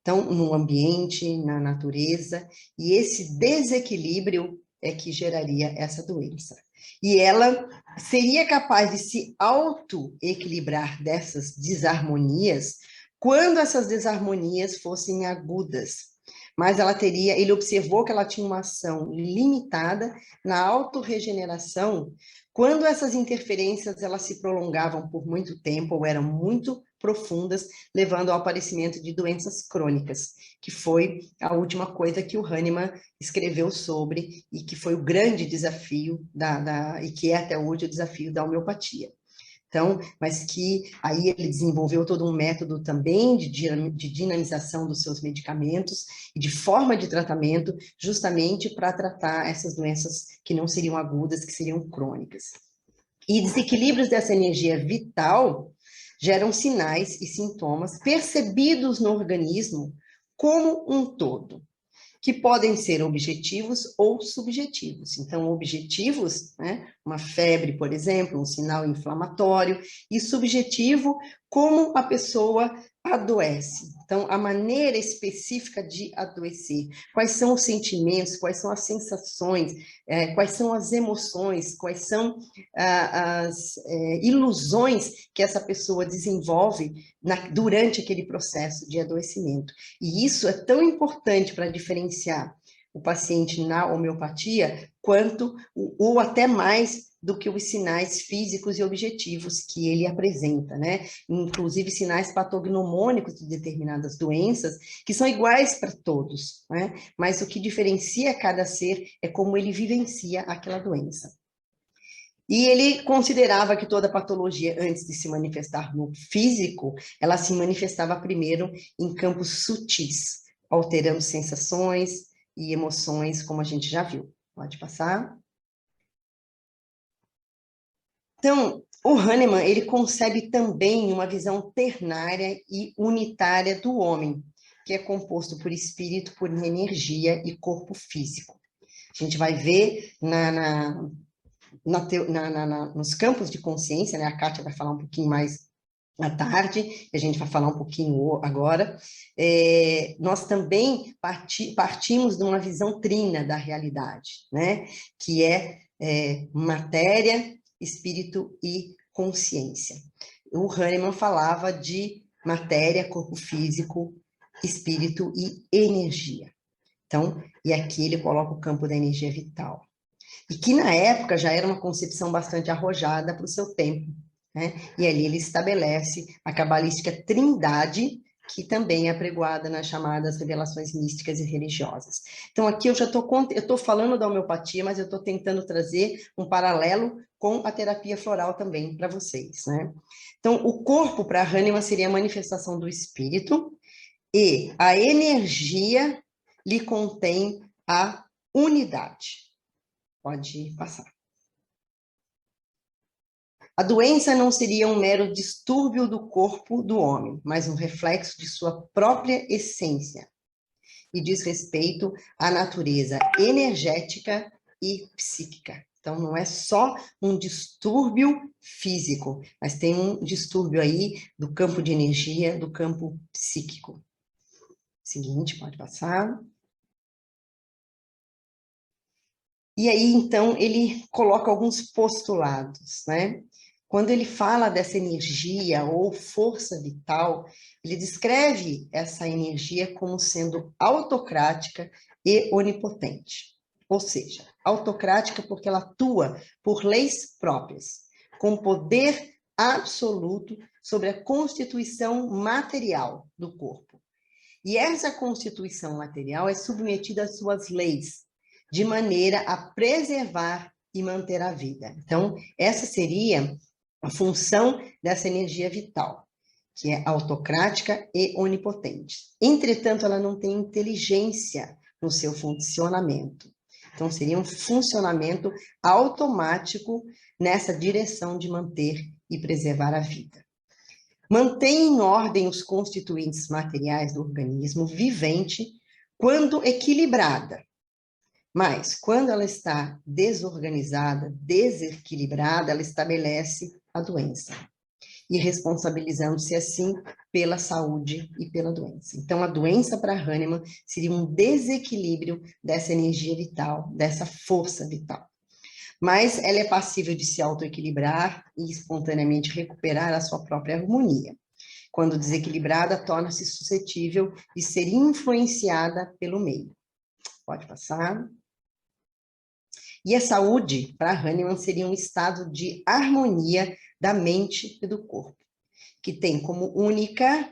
Então, no ambiente, na natureza, e esse desequilíbrio é que geraria essa doença. E ela seria capaz de se auto-equilibrar dessas desarmonias quando essas desarmonias fossem agudas. Mas ele observou que ela tinha uma ação limitada na autorregeneração quando essas interferências elas se prolongavam por muito tempo ou eram muito profundas, levando ao aparecimento de doenças crônicas, que foi a última coisa que o Hahnemann escreveu sobre e que foi o grande desafio e que é até hoje o desafio da homeopatia. Então, mas que aí ele desenvolveu todo um método também de dinamização dos seus medicamentos e de forma de tratamento, justamente para tratar essas doenças que não seriam agudas, que seriam crônicas. E desequilíbrios dessa energia vital geram sinais e sintomas percebidos no organismo como um todo, que podem ser objetivos ou subjetivos. Então, objetivos, né, uma febre, por exemplo, um sinal inflamatório, e subjetivo, como a pessoa adoece. Então, a maneira específica de adoecer, quais são os sentimentos, quais são as sensações, quais são as emoções, quais são as ilusões que essa pessoa desenvolve durante aquele processo de adoecimento. E isso é tão importante para diferenciar o paciente na homeopatia, quanto, ou até mais, do que os sinais físicos e objetivos que ele apresenta, né? Inclusive sinais patognomônicos de determinadas doenças, que são iguais para todos, né? Mas o que diferencia cada ser é como ele vivencia aquela doença. E ele considerava que toda patologia, antes de se manifestar no físico, ela se manifestava primeiro em campos sutis, alterando sensações e emoções, como a gente já viu. Pode passar. Então, o Hahnemann, ele concebe também uma visão ternária e unitária do homem, que é composto por espírito, por energia e corpo físico. A gente vai ver nos campos de consciência, né? A Kátia vai falar um pouquinho mais à tarde, a gente vai falar um pouquinho agora, nós também partimos de uma visão trina da realidade, né? Que é matéria, espírito e consciência. O Hahnemann falava de matéria, corpo físico, espírito e energia. Então, e aqui ele coloca o campo da energia vital. E que na época já era uma concepção bastante arrojada para o seu tempo, né? E ali ele estabelece a cabalística trindade, que também é apregoada nas chamadas revelações místicas e religiosas. Então aqui eu estou falando da homeopatia, mas eu estou tentando trazer um paralelo com a terapia floral também para vocês, né? Então o corpo para Hahnemann seria a manifestação do espírito, e a energia lhe contém a unidade. Pode passar. A doença não seria um mero distúrbio do corpo do homem, mas um reflexo de sua própria essência, e diz respeito à natureza energética e psíquica. Então, não é só um distúrbio físico, mas tem um distúrbio aí do campo de energia, do campo psíquico. Seguinte, pode passar. E aí, então, ele coloca alguns postulados, né? Quando ele fala dessa energia ou força vital, ele descreve essa energia como sendo autocrática e onipotente. Ou seja, autocrática porque ela atua por leis próprias, com poder absoluto sobre a constituição material do corpo. E essa constituição material é submetida às suas leis, de maneira a preservar e manter a vida. Então, essa seria a função dessa energia vital, que é autocrática e onipotente. Entretanto, ela não tem inteligência no seu funcionamento. Então, seria um funcionamento automático nessa direção de manter e preservar a vida. Mantém em ordem os constituintes materiais do organismo vivente quando equilibrada. Mas, quando ela está desorganizada, desequilibrada, ela estabelece a doença. e responsabilizando-se assim pela saúde e pela doença. Então, a doença para Hahnemann seria um desequilíbrio dessa energia vital, dessa força vital. Mas ela é passível de se autoequilibrar e espontaneamente recuperar a sua própria harmonia. Quando desequilibrada, torna-se suscetível de ser influenciada pelo meio. Pode passar. E a saúde, para Hahnemann, seria um estado de harmonia da mente e do corpo, que tem como única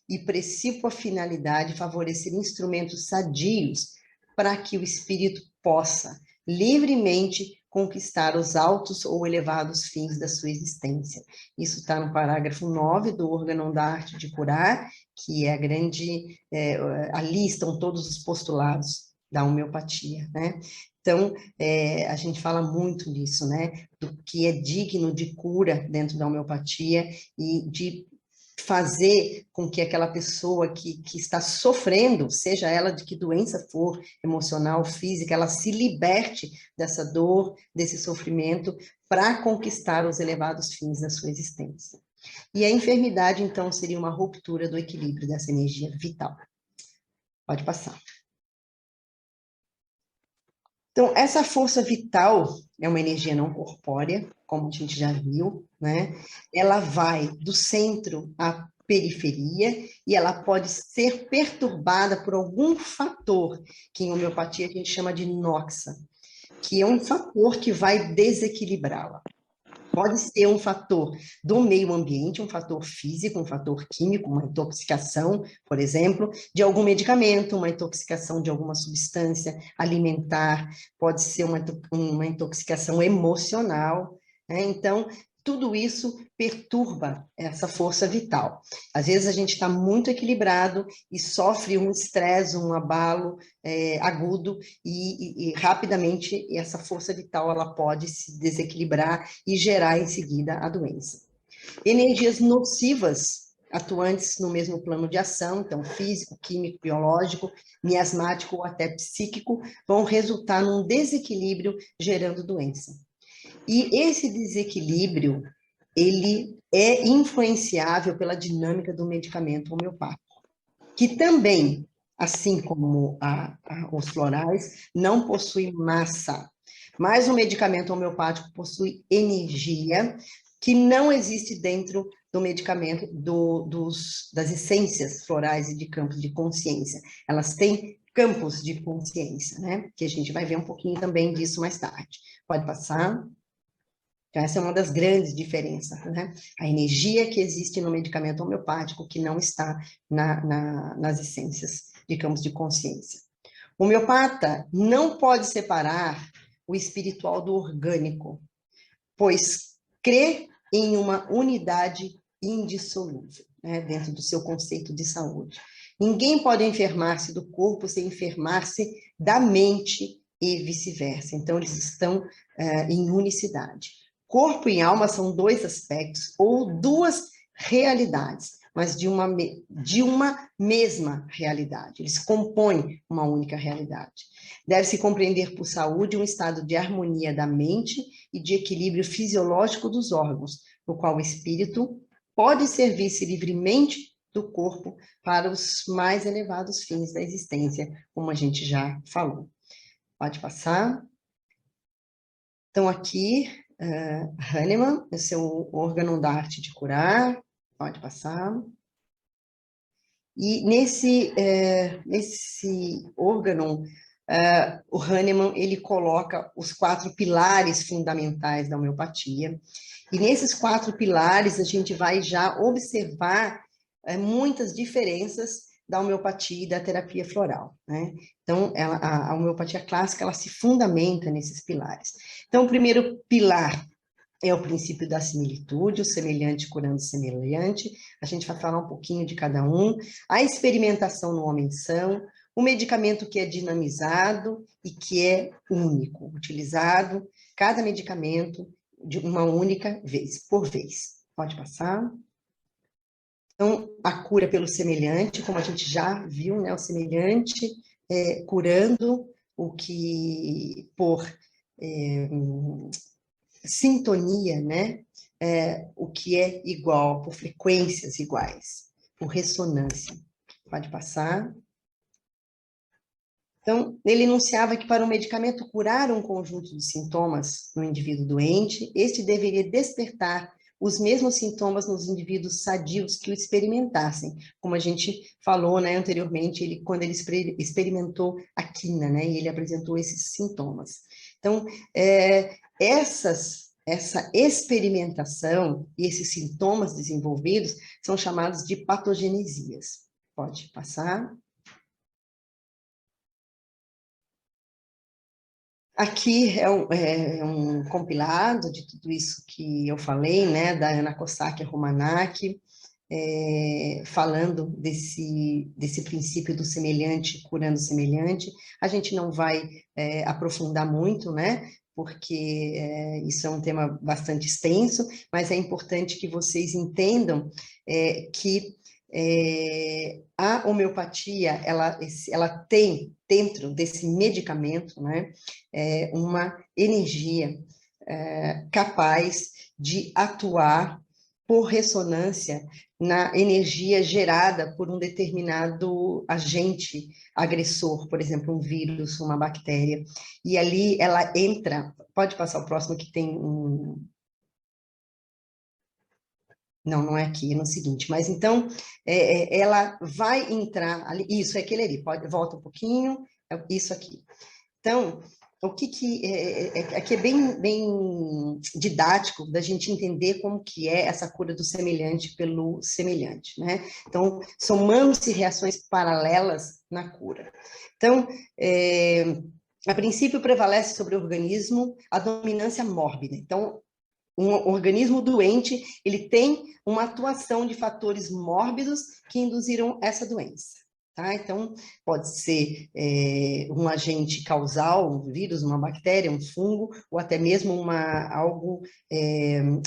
e precípua finalidade favorecer instrumentos sadios para que o espírito possa livremente conquistar os altos ou elevados fins da sua existência. Isso está no parágrafo 9 do Órgão da Arte de Curar, que é ali estão todos os postulados da homeopatia, né? Então, a gente fala muito disso, né? Do que é digno de cura dentro da homeopatia e de fazer com que aquela pessoa que está sofrendo, seja ela de que doença for, emocional, física, ela se liberte dessa dor, desse sofrimento, para conquistar os elevados fins da sua existência. E a enfermidade, então, seria uma ruptura do equilíbrio dessa energia vital. Pode passar. Então, essa força vital é uma energia não corpórea, como a gente já viu, né? Ela vai do centro à periferia e ela pode ser perturbada por algum fator, que em homeopatia a gente chama de noxa, que é um fator que vai desequilibrá-la. Pode ser um fator do meio ambiente, um fator físico, um fator químico, uma intoxicação, por exemplo, de algum medicamento, uma intoxicação de alguma substância alimentar, pode ser uma intoxicação emocional, né? Então, tudo isso perturba essa força vital. Às vezes a gente está muito equilibrado e sofre um estresse, um abalo agudo e rapidamente essa força vital ela pode se desequilibrar e gerar em seguida a doença. Energias nocivas atuantes no mesmo plano de ação, então físico, químico, biológico, miasmático ou até psíquico, vão resultar num desequilíbrio gerando doença. E esse desequilíbrio, ele é influenciável pela dinâmica do medicamento homeopático, que também, assim como os florais, não possui massa, mas o medicamento homeopático possui energia que não existe dentro do medicamento das essências florais e de campos de consciência. Elas têm campos de consciência, né? Que a gente vai ver um pouquinho também disso mais tarde. Pode passar. Então, essa é uma das grandes diferenças, né? A energia que existe no medicamento homeopático que não está nas essências de campos de consciência. O homeopata não pode separar o espiritual do orgânico, pois crê em uma unidade indissolúvel, né, dentro do seu conceito de saúde. Ninguém pode enfermar-se do corpo sem enfermar-se da mente e vice-versa. Então, eles estão em unicidade. Corpo e alma são dois aspectos ou duas realidades, mas de uma mesma realidade. Eles compõem uma única realidade. Deve-se compreender por saúde um estado de harmonia da mente e de equilíbrio fisiológico dos órgãos, no qual o espírito pode servir-se livremente do corpo para os mais elevados fins da existência, como a gente já falou. Pode passar. Então, aqui, Hahnemann, esse é o órgão da arte de curar. Pode passar. E nesse órgão, o Hahnemann, ele coloca os 4 pilares fundamentais da homeopatia. E nesses 4 pilares, a gente vai já observar muitas diferenças da homeopatia e da terapia floral, né? Então, a homeopatia clássica, ela se fundamenta nesses pilares. Então, o primeiro pilar é o princípio da similitude, o semelhante curando o semelhante. A gente vai falar um pouquinho de cada um. A experimentação no homem-são, o medicamento que é dinamizado e que é único, utilizado, cada medicamento de uma única vez, por vez. Pode passar. Então, a cura pelo semelhante, como a gente já viu, né? O semelhante curando o que por sintonia, né, o que é igual, por frequências iguais, por ressonância. Pode passar. Então, ele enunciava que para um medicamento curar um conjunto de sintomas no indivíduo doente, este deveria despertar os mesmos sintomas nos indivíduos sadios que o experimentassem, como a gente falou, né, anteriormente, quando ele experimentou a quina, né, e ele apresentou esses sintomas. Então, essa experimentação e esses sintomas desenvolvidos são chamados de patogenesias. Pode passar. Aqui é um compilado de tudo isso que eu falei, né, da Ana Kossak Romanak, falando desse princípio do semelhante curando semelhante. A gente não vai aprofundar muito, né, porque isso é um tema bastante extenso, mas é importante que vocês entendam que a homeopatia, ela tem dentro desse medicamento, né, uma energia capaz de atuar por ressonância na energia gerada por um determinado agente agressor, por exemplo, um vírus, uma bactéria. E ali ela entra, pode passar o próximo que tem um... Não é aqui, é no seguinte. Mas então, ela vai entrar ali. Isso, é aquele ali. Volta um pouquinho. Isso aqui. Então, o que aqui é bem didático da gente entender como que é essa cura do semelhante pelo semelhante, né? Então, somando-se reações paralelas na cura. Então, a princípio prevalece sobre o organismo a dominância mórbida. Então, um organismo doente, ele tem uma atuação de fatores mórbidos que induziram essa doença. Tá? Então, pode ser um agente causal, um vírus, uma bactéria, um fungo, ou até mesmo algo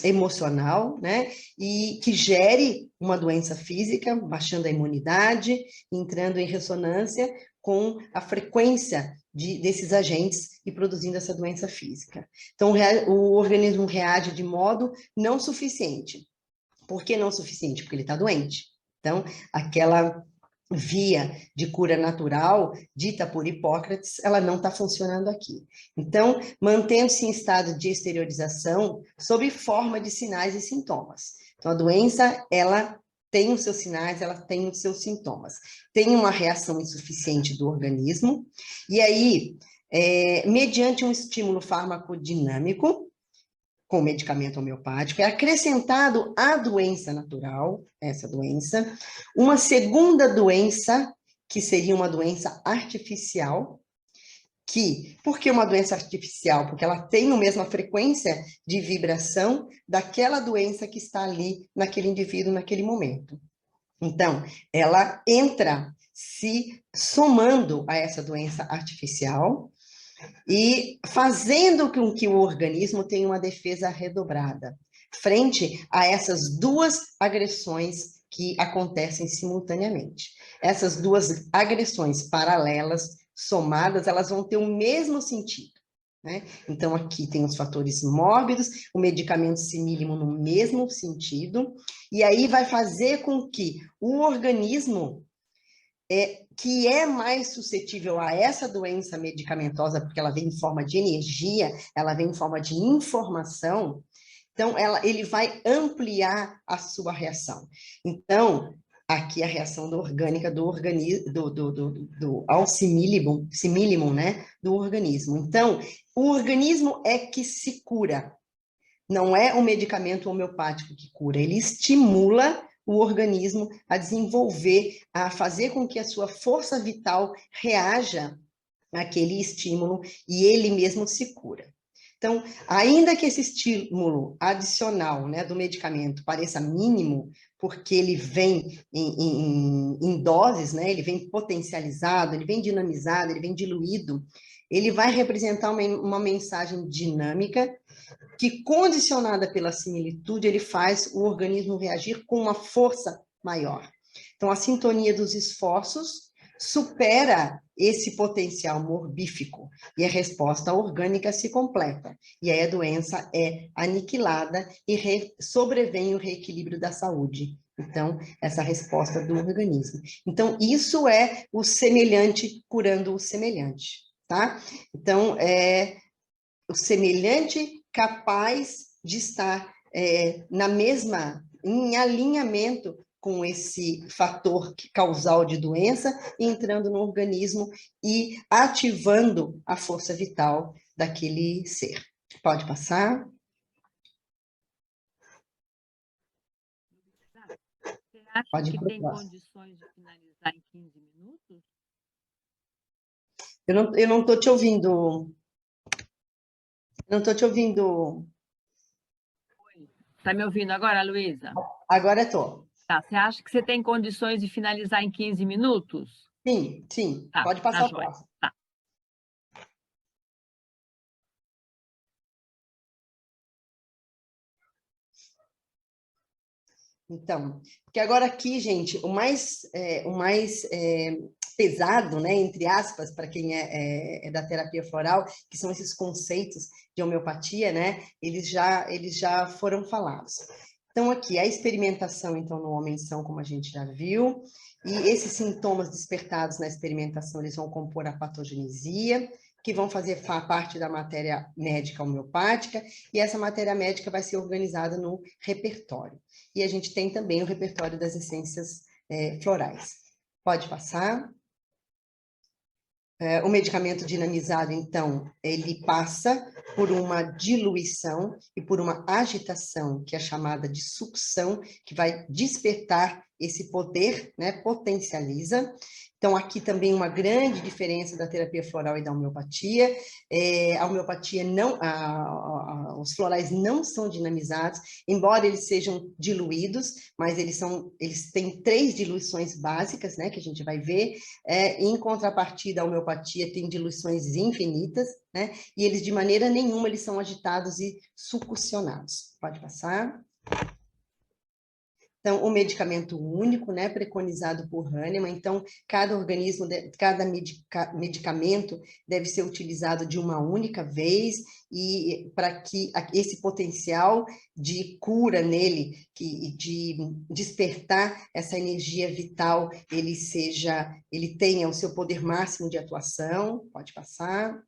emocional, né? E que gere uma doença física, baixando a imunidade, entrando em ressonância com a frequência desses agentes e produzindo essa doença física. Então, o organismo reage de modo não suficiente. Por que não suficiente? Porque ele está doente. Então, aquela via de cura natural, dita por Hipócrates, ela não está funcionando aqui. Então, mantendo-se em estado de exteriorização, sob forma de sinais e sintomas. Então, a doença, ela tem os seus sinais, ela tem os seus sintomas. Tem uma reação insuficiente do organismo, e aí, mediante um estímulo farmacodinâmico, com medicamento homeopático, é acrescentado à doença natural, essa doença, uma segunda doença, que seria uma doença artificial, por que uma doença artificial? Porque ela tem a mesma frequência de vibração daquela doença que está ali, naquele indivíduo, naquele momento. Então, ela entra se somando a essa doença artificial, e fazendo com que o organismo tenha uma defesa redobrada, frente a essas duas agressões que acontecem simultaneamente. Essas duas agressões paralelas, somadas, elas vão ter o mesmo sentido, né? Então, aqui tem os fatores mórbidos, o medicamento simílimo no mesmo sentido, e aí vai fazer com que o organismo que é mais suscetível a essa doença medicamentosa, porque ela vem em forma de energia, ela vem em forma de informação, então ele vai ampliar a sua reação. Então, aqui a reação orgânica ao simílimum, né, do organismo. Então, o organismo é que se cura, não é o medicamento homeopático que cura, ele estimula o organismo a desenvolver, a fazer com que a sua força vital reaja àquele estímulo e ele mesmo se cura. Então, ainda que esse estímulo adicional, né, do medicamento pareça mínimo, porque ele vem em doses, né, ele vem potencializado, ele vem dinamizado, ele vem diluído, ele vai representar uma mensagem dinâmica que, condicionada pela similitude, ele faz o organismo reagir com uma força maior. Então, a sintonia dos esforços supera esse potencial morbífico e a resposta orgânica se completa. E aí a doença é aniquilada e sobrevém o reequilíbrio da saúde. Então, essa resposta do organismo. Então, isso é o semelhante curando o semelhante, tá? Então, é o semelhante capaz de estar em alinhamento com esse fator causal de doença, entrando no organismo e ativando a força vital daquele ser. Pode passar? Você acha Pode ir que para o tem próximo. condições de finalizar em 15 minutos? Eu não estou te ouvindo. Não estou te ouvindo. Está me ouvindo agora, Luísa? Agora estou. Tá, você acha que você tem condições de finalizar em 15 minutos? Sim, sim. Tá, Pode tá passar o joia. próximo. Tá. Então, porque agora aqui, gente, o mais pesado, né, entre aspas, para quem é da terapia floral, que são esses conceitos de homeopatia, né, eles já foram falados. Então, aqui, a experimentação, então, no homem são, como a gente já viu, e esses sintomas despertados na experimentação, eles vão compor a patogenesia, que vão fazer parte da matéria médica homeopática, e essa matéria médica vai ser organizada no repertório. E a gente tem também o repertório das essências florais. Pode passar. O medicamento dinamizado, então, ele passa por uma diluição e por uma agitação, que é chamada de sucção, que vai despertar esse poder, né, potencializa. Então, aqui também uma grande diferença da terapia floral e da homeopatia. A homeopatia não, os florais não são dinamizados, embora eles sejam diluídos, mas eles têm 3 diluições básicas, né, que a gente vai ver. Em contrapartida, a homeopatia tem diluições infinitas, né, e eles de maneira nenhuma eles são agitados e succionados. Pode passar. Então, o medicamento único, né, preconizado por Hahnemann. Então, cada organismo, cada medicamento deve ser utilizado de uma única vez e para que esse potencial de cura nele, de despertar essa energia vital, ele tenha o seu poder máximo de atuação. Pode passar.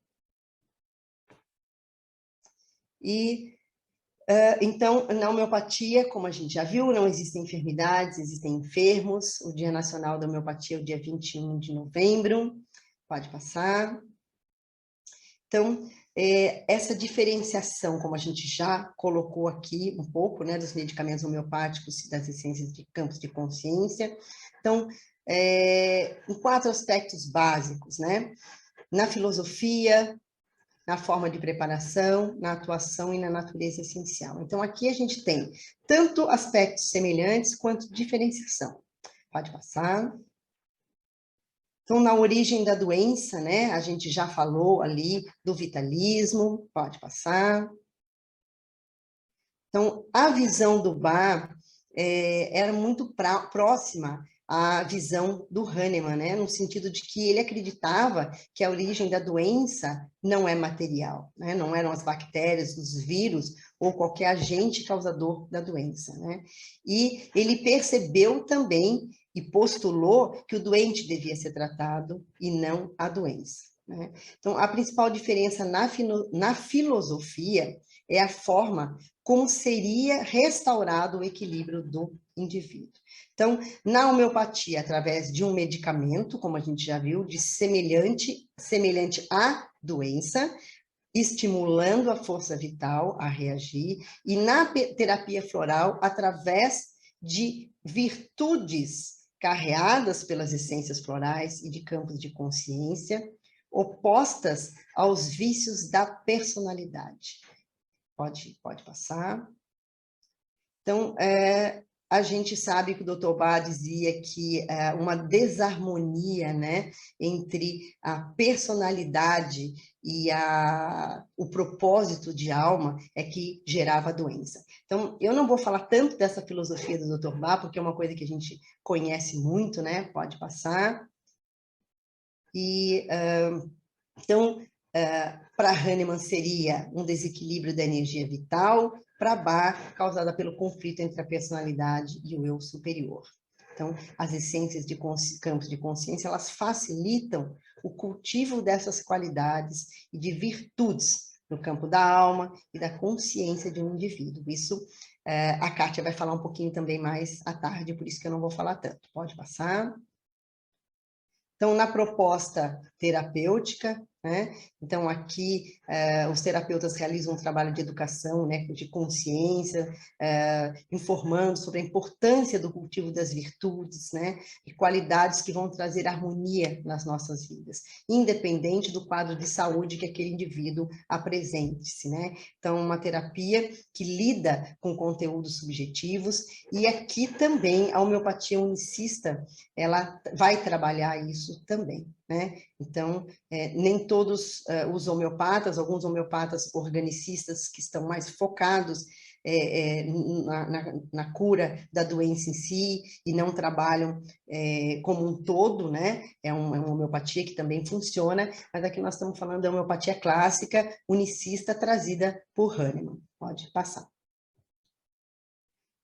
Então, na homeopatia, como a gente já viu, não existem enfermidades, existem enfermos. O Dia Nacional da Homeopatia é o dia 21 de novembro. Pode passar. Então, essa diferenciação, como a gente já colocou aqui um pouco, né, dos medicamentos homeopáticos e das essências de campos de consciência. Então, em 4 aspectos básicos, né? Na filosofia, na forma de preparação, na atuação e na natureza essencial. Então, aqui a gente tem tanto aspectos semelhantes quanto diferenciação. Pode passar. Então, na origem da doença, né, a gente já falou ali do vitalismo. Pode passar. Então, a visão do Bach era muito próxima à visão do Hahnemann, né? No sentido de que ele acreditava que a origem da doença não é material, né? Não eram as bactérias, os vírus ou qualquer agente causador da doença, né? E ele percebeu também e postulou que o doente devia ser tratado e não a doença, né? Então, a principal diferença na filosofia é a forma como seria restaurado o equilíbrio do indivíduo. Então, na homeopatia, através de um medicamento, como a gente já viu, semelhante à doença, estimulando a força vital a reagir, e na terapia floral, através de virtudes carreadas pelas essências florais e de campos de consciência, opostas aos vícios da personalidade. Pode passar. Então, a gente sabe que o Dr. Bach dizia que uma desarmonia, né, entre a personalidade e o propósito de alma é que gerava a doença. Então, eu não vou falar tanto dessa filosofia do Dr. Bach, porque é uma coisa que a gente conhece muito, né? Pode passar. E, então, para Hahnemann seria um desequilíbrio da energia vital, para Bach, causada pelo conflito entre a personalidade e o eu superior. Então, as essências de campos de consciência, elas facilitam o cultivo dessas qualidades e de virtudes no campo da alma e da consciência de um indivíduo. Isso, a Kátia vai falar um pouquinho também mais à tarde, por isso que eu não vou falar tanto. Pode passar. Então, na proposta terapêutica, né? Então, aqui, os terapeutas realizam um trabalho de educação, né, de consciência, informando sobre a importância do cultivo das virtudes, né, e qualidades que vão trazer harmonia nas nossas vidas, independente do quadro de saúde que aquele indivíduo apresente-se, né? Então, uma terapia que lida com conteúdos subjetivos, e aqui também a homeopatia unicista, ela vai trabalhar isso também, né? Então, nem todos os homeopatas, alguns homeopatas organicistas que estão mais focados na cura da doença em si e não trabalham como um todo, né? É uma homeopatia que também funciona, mas aqui nós estamos falando da homeopatia clássica, unicista, trazida por Hahnemann. Pode passar.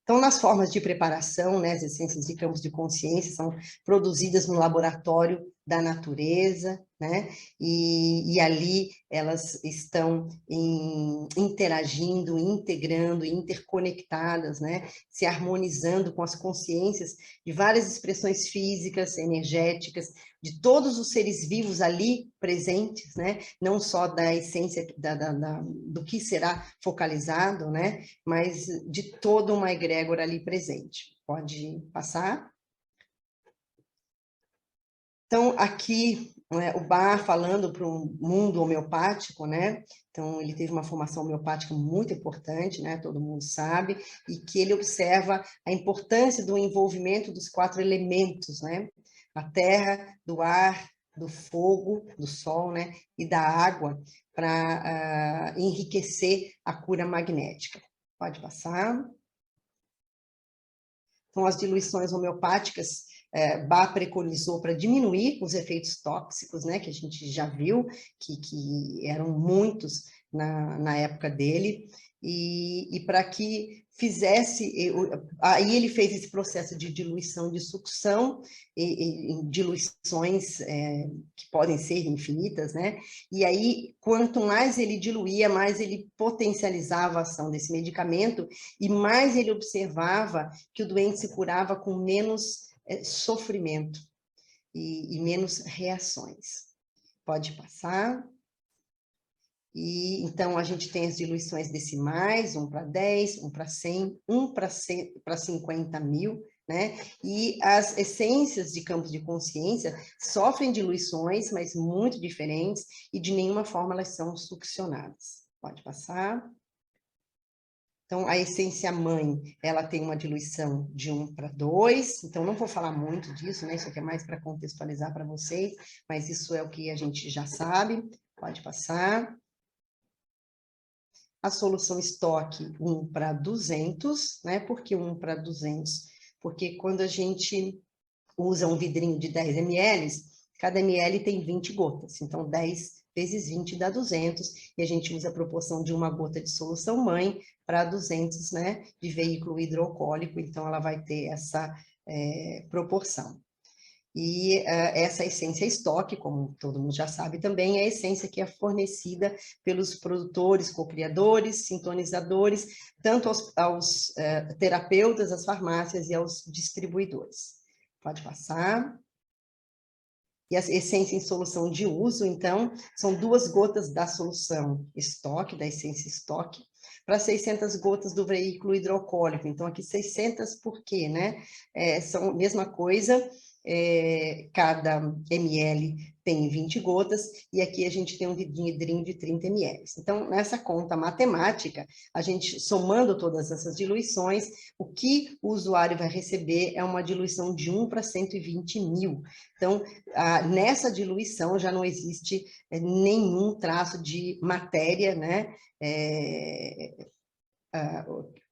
Então, nas formas de preparação, né, as essências de campos de consciência são produzidas no laboratório da natureza, né, e ali elas estão interagindo, integrando, interconectadas, né, se harmonizando com as consciências de várias expressões físicas, energéticas, de todos os seres vivos ali presentes, né, não só da essência do que será focalizado, né, mas de toda uma egrégora ali presente. Pode passar. Então, aqui, né, o Bach falando para o mundo homeopático, né? Então, ele teve uma formação homeopática muito importante, né? Todo mundo sabe, e que ele observa a importância do envolvimento dos 4 elementos, né? A terra, do ar, do fogo, do sol, né? E da água, para enriquecer a cura magnética. Pode passar. Então, as diluições homeopáticas, Bach preconizou para diminuir os efeitos tóxicos, né, que a gente já viu, que eram muitos na época dele, e para que fizesse, aí ele fez esse processo de diluição de sucção, diluições que podem ser infinitas, né, e aí quanto mais ele diluía, mais ele potencializava a ação desse medicamento, e mais ele observava que o doente se curava com menos sofrimento e menos reações. Pode passar. E então a gente tem as diluições decimais, 1 para 10, 1 para 100, 1 para 50 mil, né? E as essências de campos de consciência sofrem diluições, mas muito diferentes, e de nenhuma forma elas são succionadas. Pode passar. Então, a essência mãe, ela tem uma diluição de 1 para 2, então não vou falar muito disso, né? Isso aqui é mais para contextualizar para vocês, mas isso é o que a gente já sabe. Pode passar. A solução estoque 1 para 200, né? Por que 1 para 200? Porque quando a gente usa um vidrinho de 10 ml, cada ml tem 20 gotas, então 10 vezes 20 dá 200, e a gente usa a proporção de 1 gota de solução mãe para 200, né, de veículo hidroalcoólico, então ela vai ter essa proporção. E essa essência estoque, como todo mundo já sabe também, é a essência que é fornecida pelos produtores, cocriadores, sintonizadores, tanto aos terapeutas, às farmácias e aos distribuidores. Pode passar. E a essência em solução de uso, então, são 2 gotas da solução estoque, da essência estoque, para 600 gotas do veículo hidroalcoólico. Então, aqui 600 por quê, né? São a mesma coisa, cada ml tem 20 gotas, e aqui a gente tem um vidrinho de 30 ml. Então, nessa conta matemática, a gente, somando todas essas diluições, o que o usuário vai receber é uma diluição de 1 para 120 mil. Então, nessa diluição já não existe nenhum traço de matéria, né,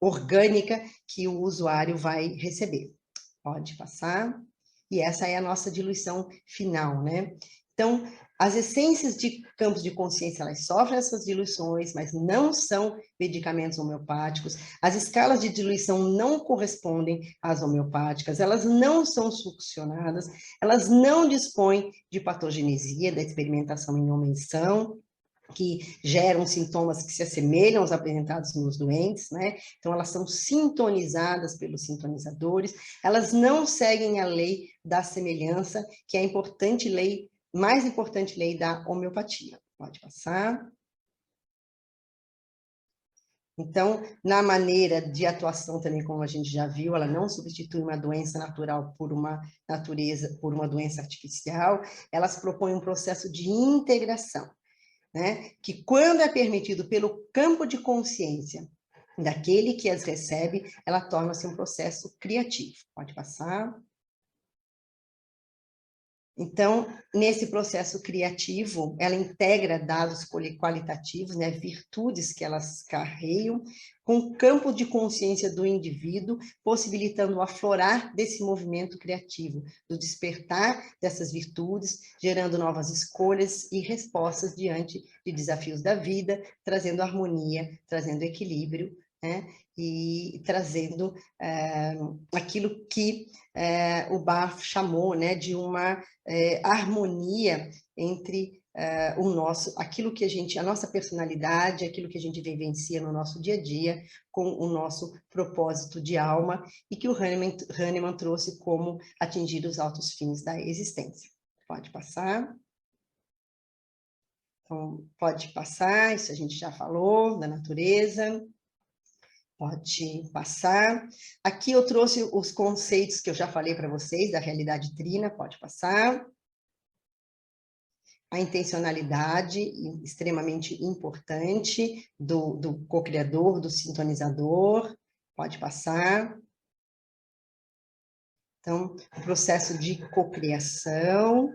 orgânica que o usuário vai receber. Pode passar. E essa é a nossa diluição final, né? Então, as essências de campos de consciência, elas sofrem essas diluições, mas não são medicamentos homeopáticos. As escalas de diluição não correspondem às homeopáticas, elas não são succionadas, elas não dispõem de patogenesia, da experimentação em homem-são, que geram sintomas que se assemelham aos apresentados nos doentes, né? Então, elas são sintonizadas pelos sintonizadores, elas não seguem a lei da semelhança, que é a importante lei, mais importante lei da homeopatia. Pode passar. Então, na maneira de atuação também, como a gente já viu, ela não substitui uma doença natural por uma doença artificial, elas propõem um processo de integração, né? Que quando é permitido pelo campo de consciência daquele que as recebe, ela torna-se um processo criativo. Pode passar. Então, nesse processo criativo, ela integra dados qualitativos, né, virtudes que elas carregam, com o campo de consciência do indivíduo, possibilitando o aflorar desse movimento criativo, do despertar dessas virtudes, gerando novas escolhas e respostas diante de desafios da vida, trazendo harmonia, trazendo equilíbrio, né, e trazendo aquilo que o Bach chamou, né, de uma harmonia entre aquilo que a nossa personalidade, aquilo que a gente vivencia no nosso dia a dia, com o nosso propósito de alma, e que o Hahnemann trouxe como atingir os altos fins da existência. Pode passar. Então, pode passar, isso a gente já falou, da natureza. Pode passar. Aqui eu trouxe os conceitos que eu já falei para vocês, da realidade trina, pode passar. A intencionalidade, extremamente importante, do co-criador, do sintonizador, pode passar. Então, o processo de cocriação,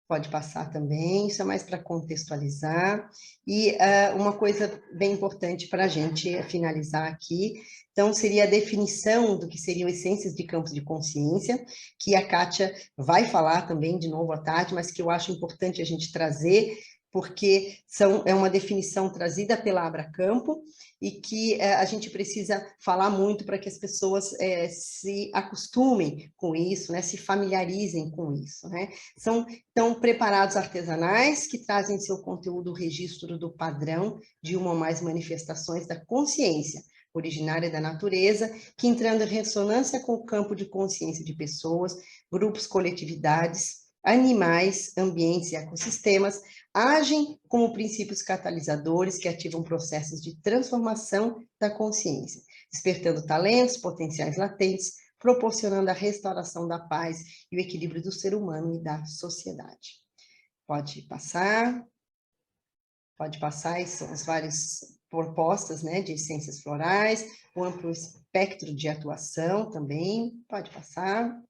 pode passar também, isso é mais para contextualizar. E uma coisa bem importante para a gente finalizar aqui, então, seria a definição do que seriam essências de campos de consciência, que a Kátia vai falar também de novo à tarde, mas que eu acho importante a gente trazer, porque é uma definição trazida pela Abracampo, e que a gente precisa falar muito para que as pessoas se acostumem com isso, né, se familiarizem com isso, né? São preparados artesanais que trazem em seu conteúdo o registro do padrão de uma ou mais manifestações da consciência originária da natureza, que entrando em ressonância com o campo de consciência de pessoas, grupos, coletividades, animais, ambientes e ecossistemas, agem como princípios catalisadores que ativam processos de transformação da consciência, despertando talentos, potenciais latentes, proporcionando a restauração da paz e o equilíbrio do ser humano e da sociedade. Pode passar. Pode passar, e são as várias propostas, né, de essências florais, o amplo espectro de atuação também, pode passar.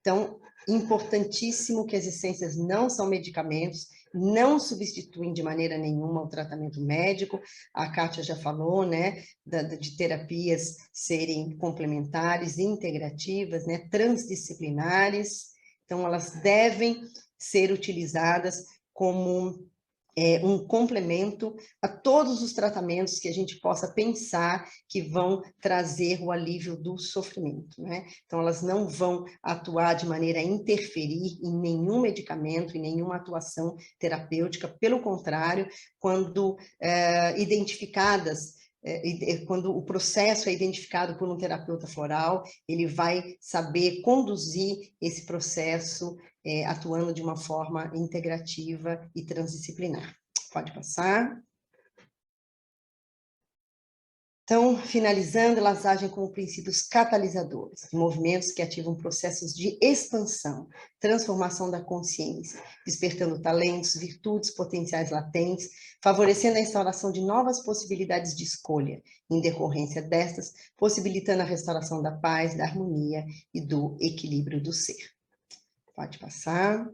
Então, importantíssimo que as essências não são medicamentos, não substituem de maneira nenhuma o tratamento médico. A Kátia já falou, né, de terapias serem complementares, integrativas, né, transdisciplinares. Então, elas devem ser utilizadas como um complemento a todos os tratamentos que a gente possa pensar que vão trazer o alívio do sofrimento, né? Então, elas não vão atuar de maneira a interferir em nenhum medicamento, em nenhuma atuação terapêutica, pelo contrário, quando identificadas, quando o processo é identificado por um terapeuta floral, ele vai saber conduzir esse processo atuando de uma forma integrativa e transdisciplinar. Pode passar. Então, finalizando, elas agem como princípios catalisadores, movimentos que ativam processos de expansão, transformação da consciência, despertando talentos, virtudes, potenciais latentes, favorecendo a instauração de novas possibilidades de escolha, em decorrência destas, possibilitando a restauração da paz, da harmonia e do equilíbrio do ser. Pode passar.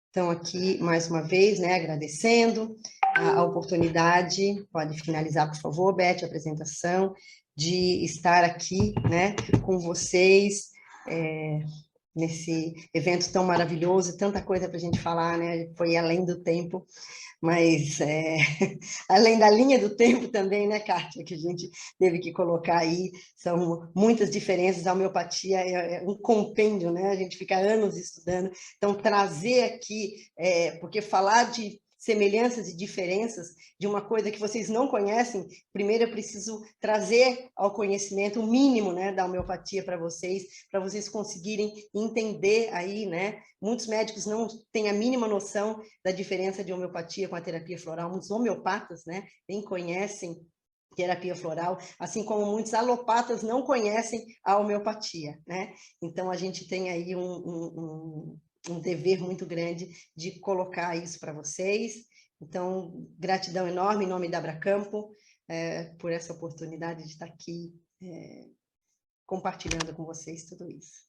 Então, aqui, mais uma vez, né, agradecendo a oportunidade, pode finalizar, por favor, Beth, a apresentação, de estar aqui, né, com vocês, nesse evento tão maravilhoso, tanta coisa para a gente falar, né? Foi além do tempo, mas além da linha do tempo também, né, Kátia, que a gente teve que colocar aí, são muitas diferenças, a homeopatia é um compêndio, né? A gente fica anos estudando, então trazer aqui, porque falar de semelhanças e diferenças de uma coisa que vocês não conhecem, primeiro eu preciso trazer ao conhecimento o mínimo, né, da homeopatia para vocês conseguirem entender aí, né? Muitos médicos não têm a mínima noção da diferença de homeopatia com a terapia floral, muitos homeopatas, né, nem conhecem terapia floral, assim como muitos alopatas não conhecem a homeopatia, né? Então a gente tem aí um dever muito grande de colocar isso para vocês. Então, gratidão enorme em nome da Abracampo, por essa oportunidade de estar aqui compartilhando com vocês tudo isso.